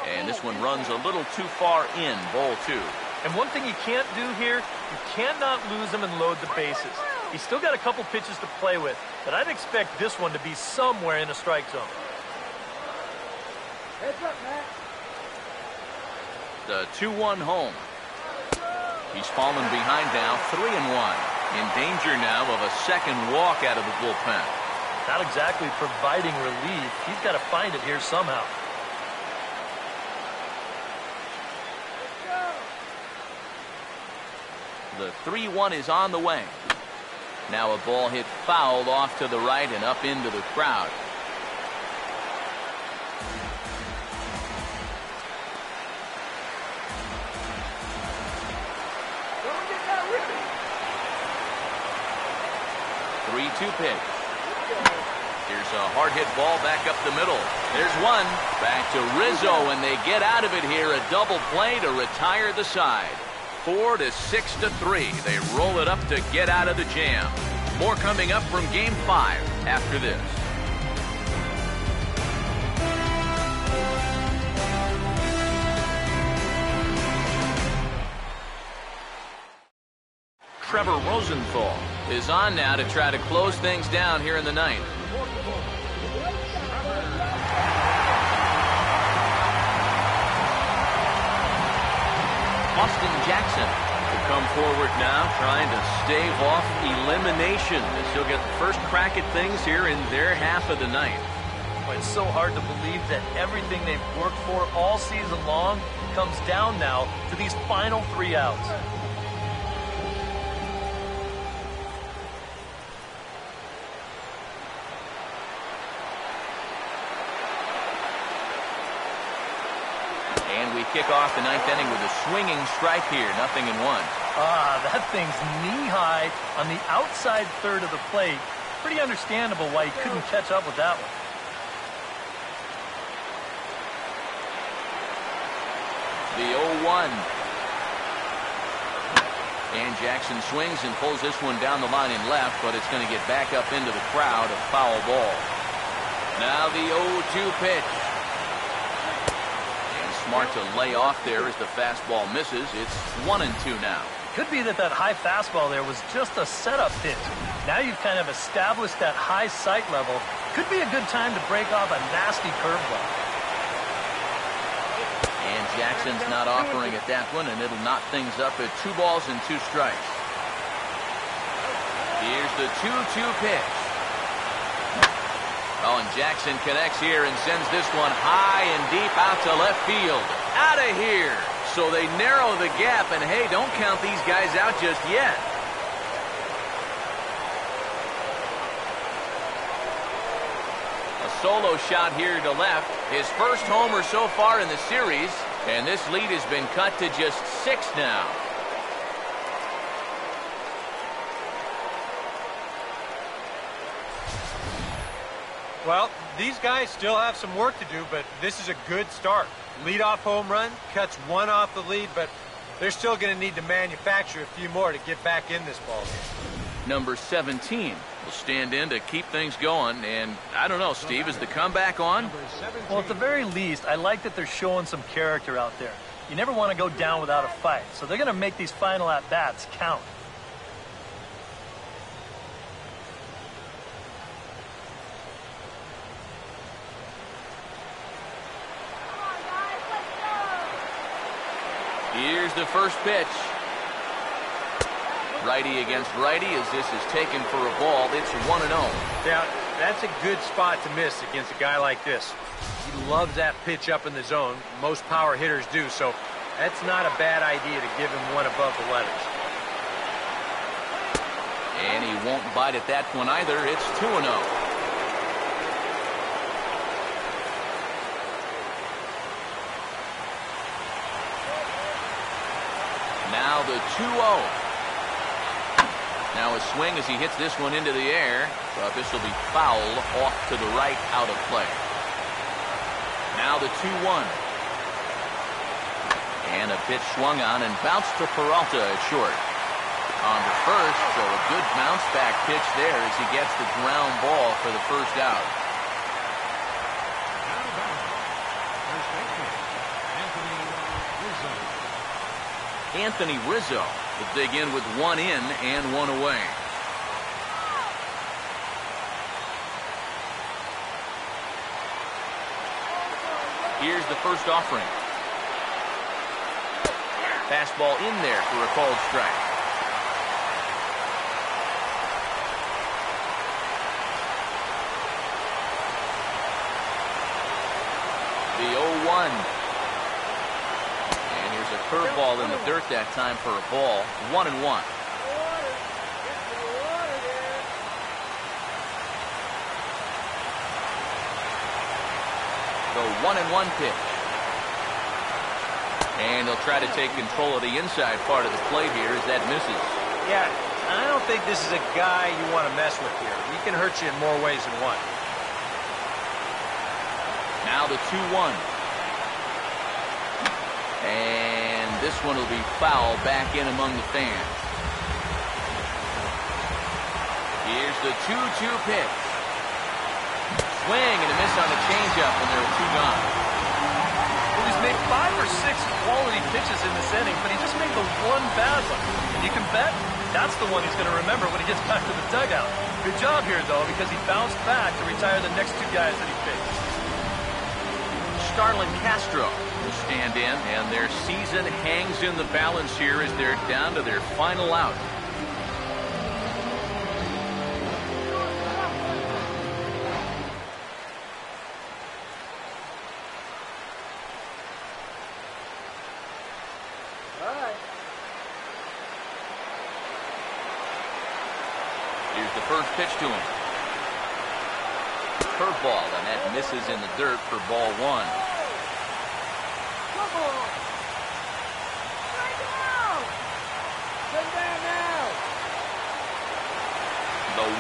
And this one runs a little too far in, ball two. And one thing you can't do here, you cannot lose him and load the bases. He's still got a couple pitches to play with, but I'd expect this one to be somewhere in the strike zone. Heads up, Matt. The 2-1 home. He's fallen behind now, 3-1. In danger now of a second walk out of the bullpen. Not exactly providing relief. He's got to find it here somehow. The 3-1 is on the way. Now a ball hit foul off to the right and up into the crowd. Don't get that ribbon. 3-2 pitch. Here's a hard hit ball back up the middle. There's one. Back to Rizzo, and they get out of it here. A double play to retire the side. 4-6-3. They roll it up to get out of the jam. More coming up from Game 5 after this. Trevor Rosenthal is on now to try to close things down here in the ninth. Austin Jackson will come forward now trying to stave off elimination as he'll get the first crack at things here in their half of the ninth. Well, it's so hard to believe that everything they've worked for all season long comes down now to these final 3 outs. We kick off the ninth inning with a swinging strike here, 0-1. That thing's knee-high on the outside third of the plate. Pretty understandable why he couldn't catch up with that one. The 0-1. And Jackson swings and pulls this one down the line and left, but it's going to get back up into the crowd, a foul ball. Now the 0-2 pitch. And smart to lay off there as the fastball misses. It's 1-2 now. Could be that high fastball there was just a setup pitch. Now you've kind of established that high sight level. Could be a good time to break off a nasty curveball. And Jackson's not offering at that one, and it'll knot things up at 2 balls and 2 strikes. Here's the 2-2 pitch. Oh, and Jackson connects here and sends this one high and deep out to left field. Out of here. So they narrow the gap, and hey, don't count these guys out just yet. A solo shot here to left. His first homer so far in the series, and this lead has been cut to just 6 now. Well, these guys still have some work to do, but this is a good start. Leadoff home run, cuts 1 off the lead, but they're still going to need to manufacture a few more to get back in this ballgame. Number 17 will stand in to keep things going, and I don't know, Steve, is the comeback on? Well, at the very least, I like that they're showing some character out there. You never want to go down without a fight, so they're going to make these final at-bats count. Here's the first pitch. Righty against righty as this is taken for a ball. It's 1-0. Yeah, that's a good spot to miss against a guy like this. He loves that pitch up in the zone. Most power hitters do, so that's not a bad idea to give him one above the letters. And he won't bite at that one either. It's 2-0. Now the 2-0. Now a swing as he hits this one into the air, but this will be foul off to the right, out of play. Now the 2-1. And a pitch swung on and bounced to Peralta at short. On to first, so a good bounce back pitch there as he gets the ground ball for the first out. Anthony Rizzo will dig in with 1 in and 1 away. Here's the first offering. Fastball in there for a called strike. The 0-1. A curveball in the dirt that time for a ball. 1-1. The 1-1 pitch. And they'll try to take control of the inside part of the plate here as that misses. Yeah, I don't think this is a guy you want to mess with here. He can hurt you in more ways than one. Now the 2-1. And this one will be foul back in among the fans. Here's the 2-2 pitch. Swing and a miss on the changeup, and there are 2 gone. Well, he's made 5 or 6 quality pitches in this inning, but he just made the one bad one. And you can bet that's the one he's going to remember when he gets back to the dugout. Good job here, though, because he bounced back to retire the next 2 guys that he faced. Starlin Castro will stand in, and their season hangs in the balance here as they're down to their final out. Here's the first pitch to him. Curveball, and that misses in the dirt for ball 1.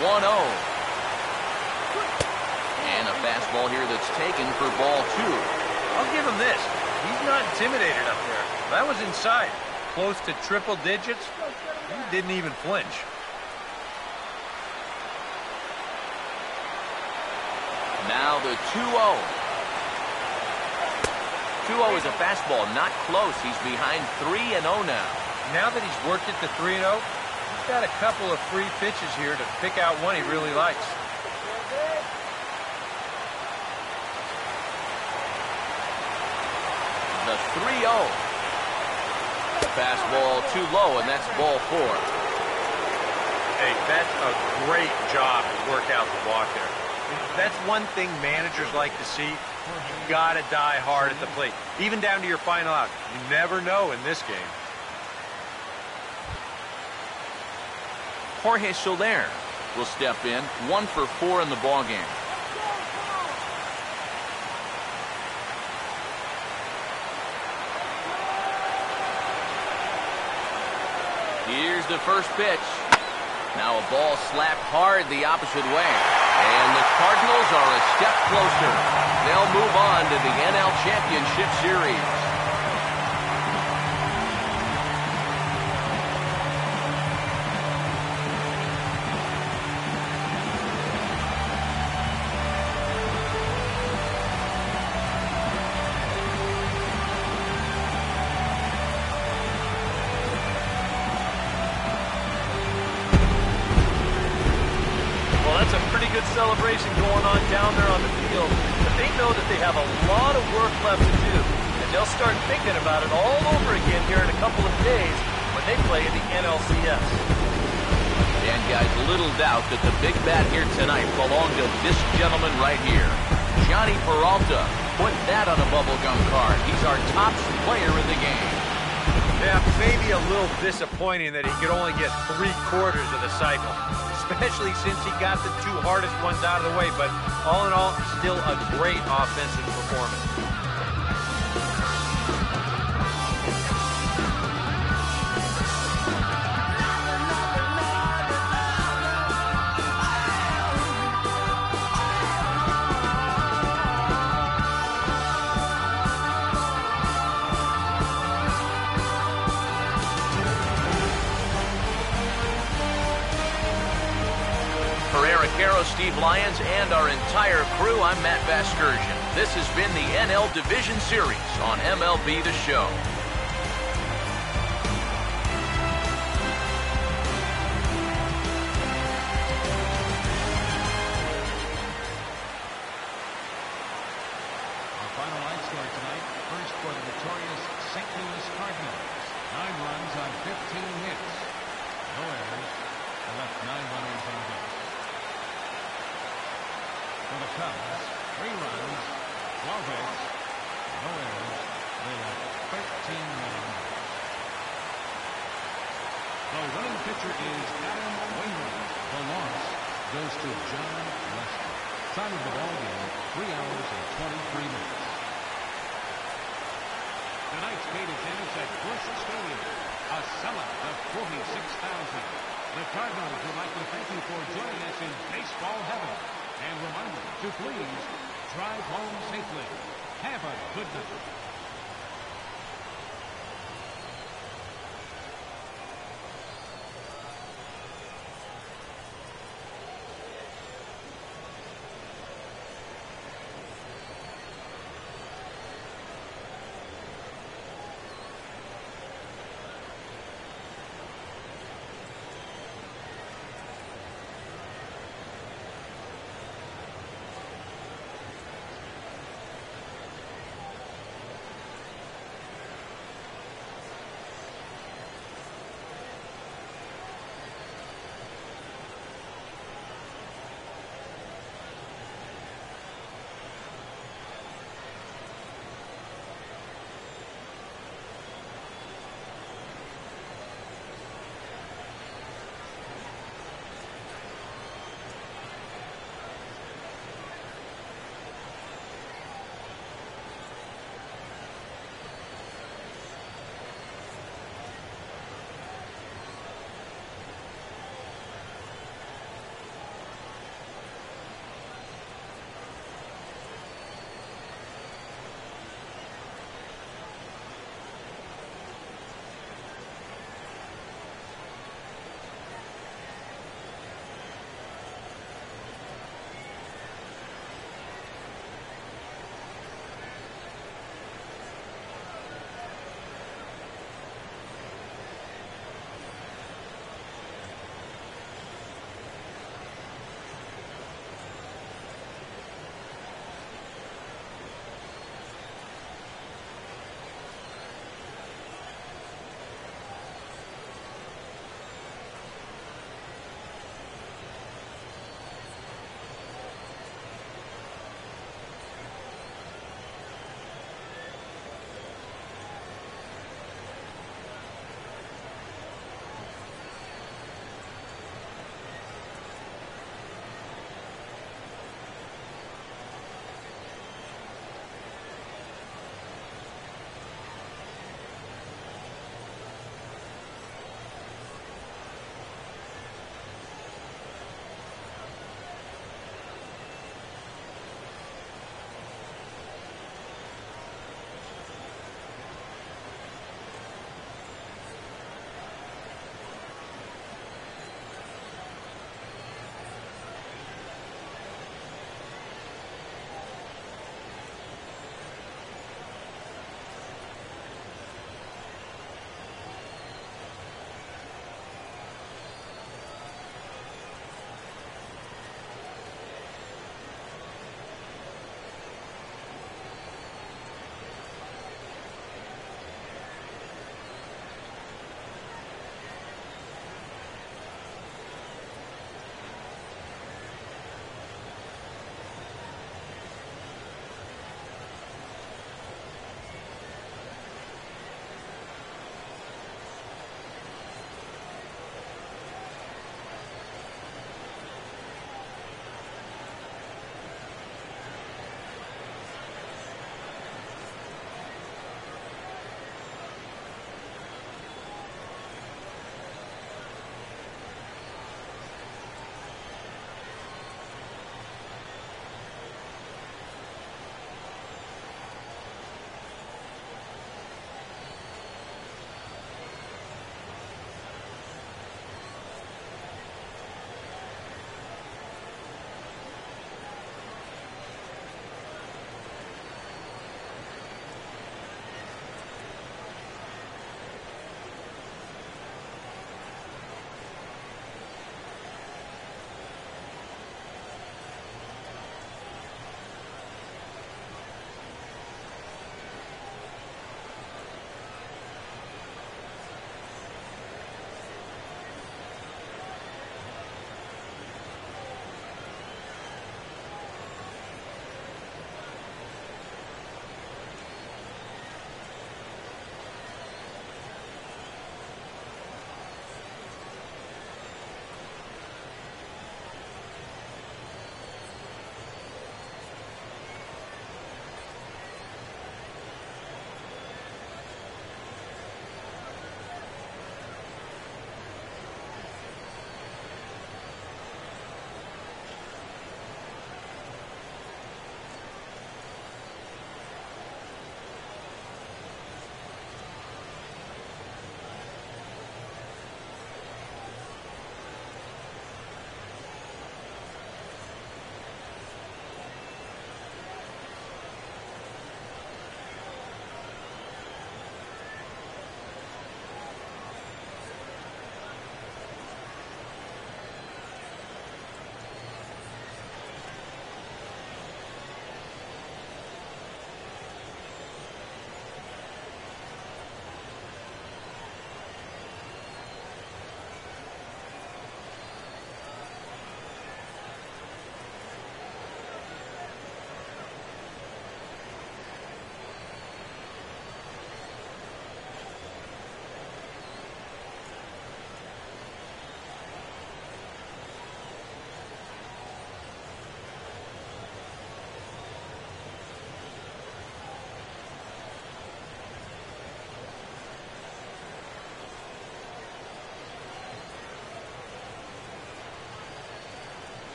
1-0. And a fastball here that's taken for ball 2. I'll give him this. He's not intimidated up there. That was inside. Close to triple digits. He didn't even flinch. Now the 2-0. 2-0 is a fastball, not close. He's behind 3-0 now. Now that he's worked it to 3-0, he's got a couple of free pitches here to pick out one he really likes. The 3-0. Fastball too low, and that's ball 4. Hey, that's a great job to work out the walk there. That's one thing managers like to see. You gotta die hard at the plate, even down to your final out. You never know in this game. Jorge Soler will step in, 1 for 4 in the ballgame. Here's the first pitch. Now a ball slapped hard the opposite way. And the Cardinals are a step closer. They'll move on to the NL Championship Series. Celebration going on down there on the field, but they know that they have a lot of work left to do, and they'll start thinking about it all over again here in a couple of days when they play in the NLCS. And guys, little doubt that the big bat here tonight belonged to this gentleman right here. Johnny Peralta, put that on a bubblegum card. He's our top player in the game. Yeah, maybe a little disappointing that he could only get 3/4 of the cycle, especially since he got the 2 hardest ones out of the way. But all in all, still a great offensive performance. Steve Lyons, and our entire crew, I'm Matt Vasgersian. This has been the NL Division Series on MLB The Show. Our final line score tonight, first for the victorious St. Louis Cardinals. 9 runs on 15 hits. No errors. They left 9 runners on base. For the Cubs, 3 runs, 12 hits, no errors. They left 13 men on base. The winning pitcher is Adam Wainwright. The loss goes to John Lester. Time of the ball game, 3 hours and 23 minutes. Tonight's paid attendance at Busch Stadium, a sellout of 46,000. The Cardinals would like to thank you for joining us in baseball heaven. And reminder to please drive home safely. Have a good night.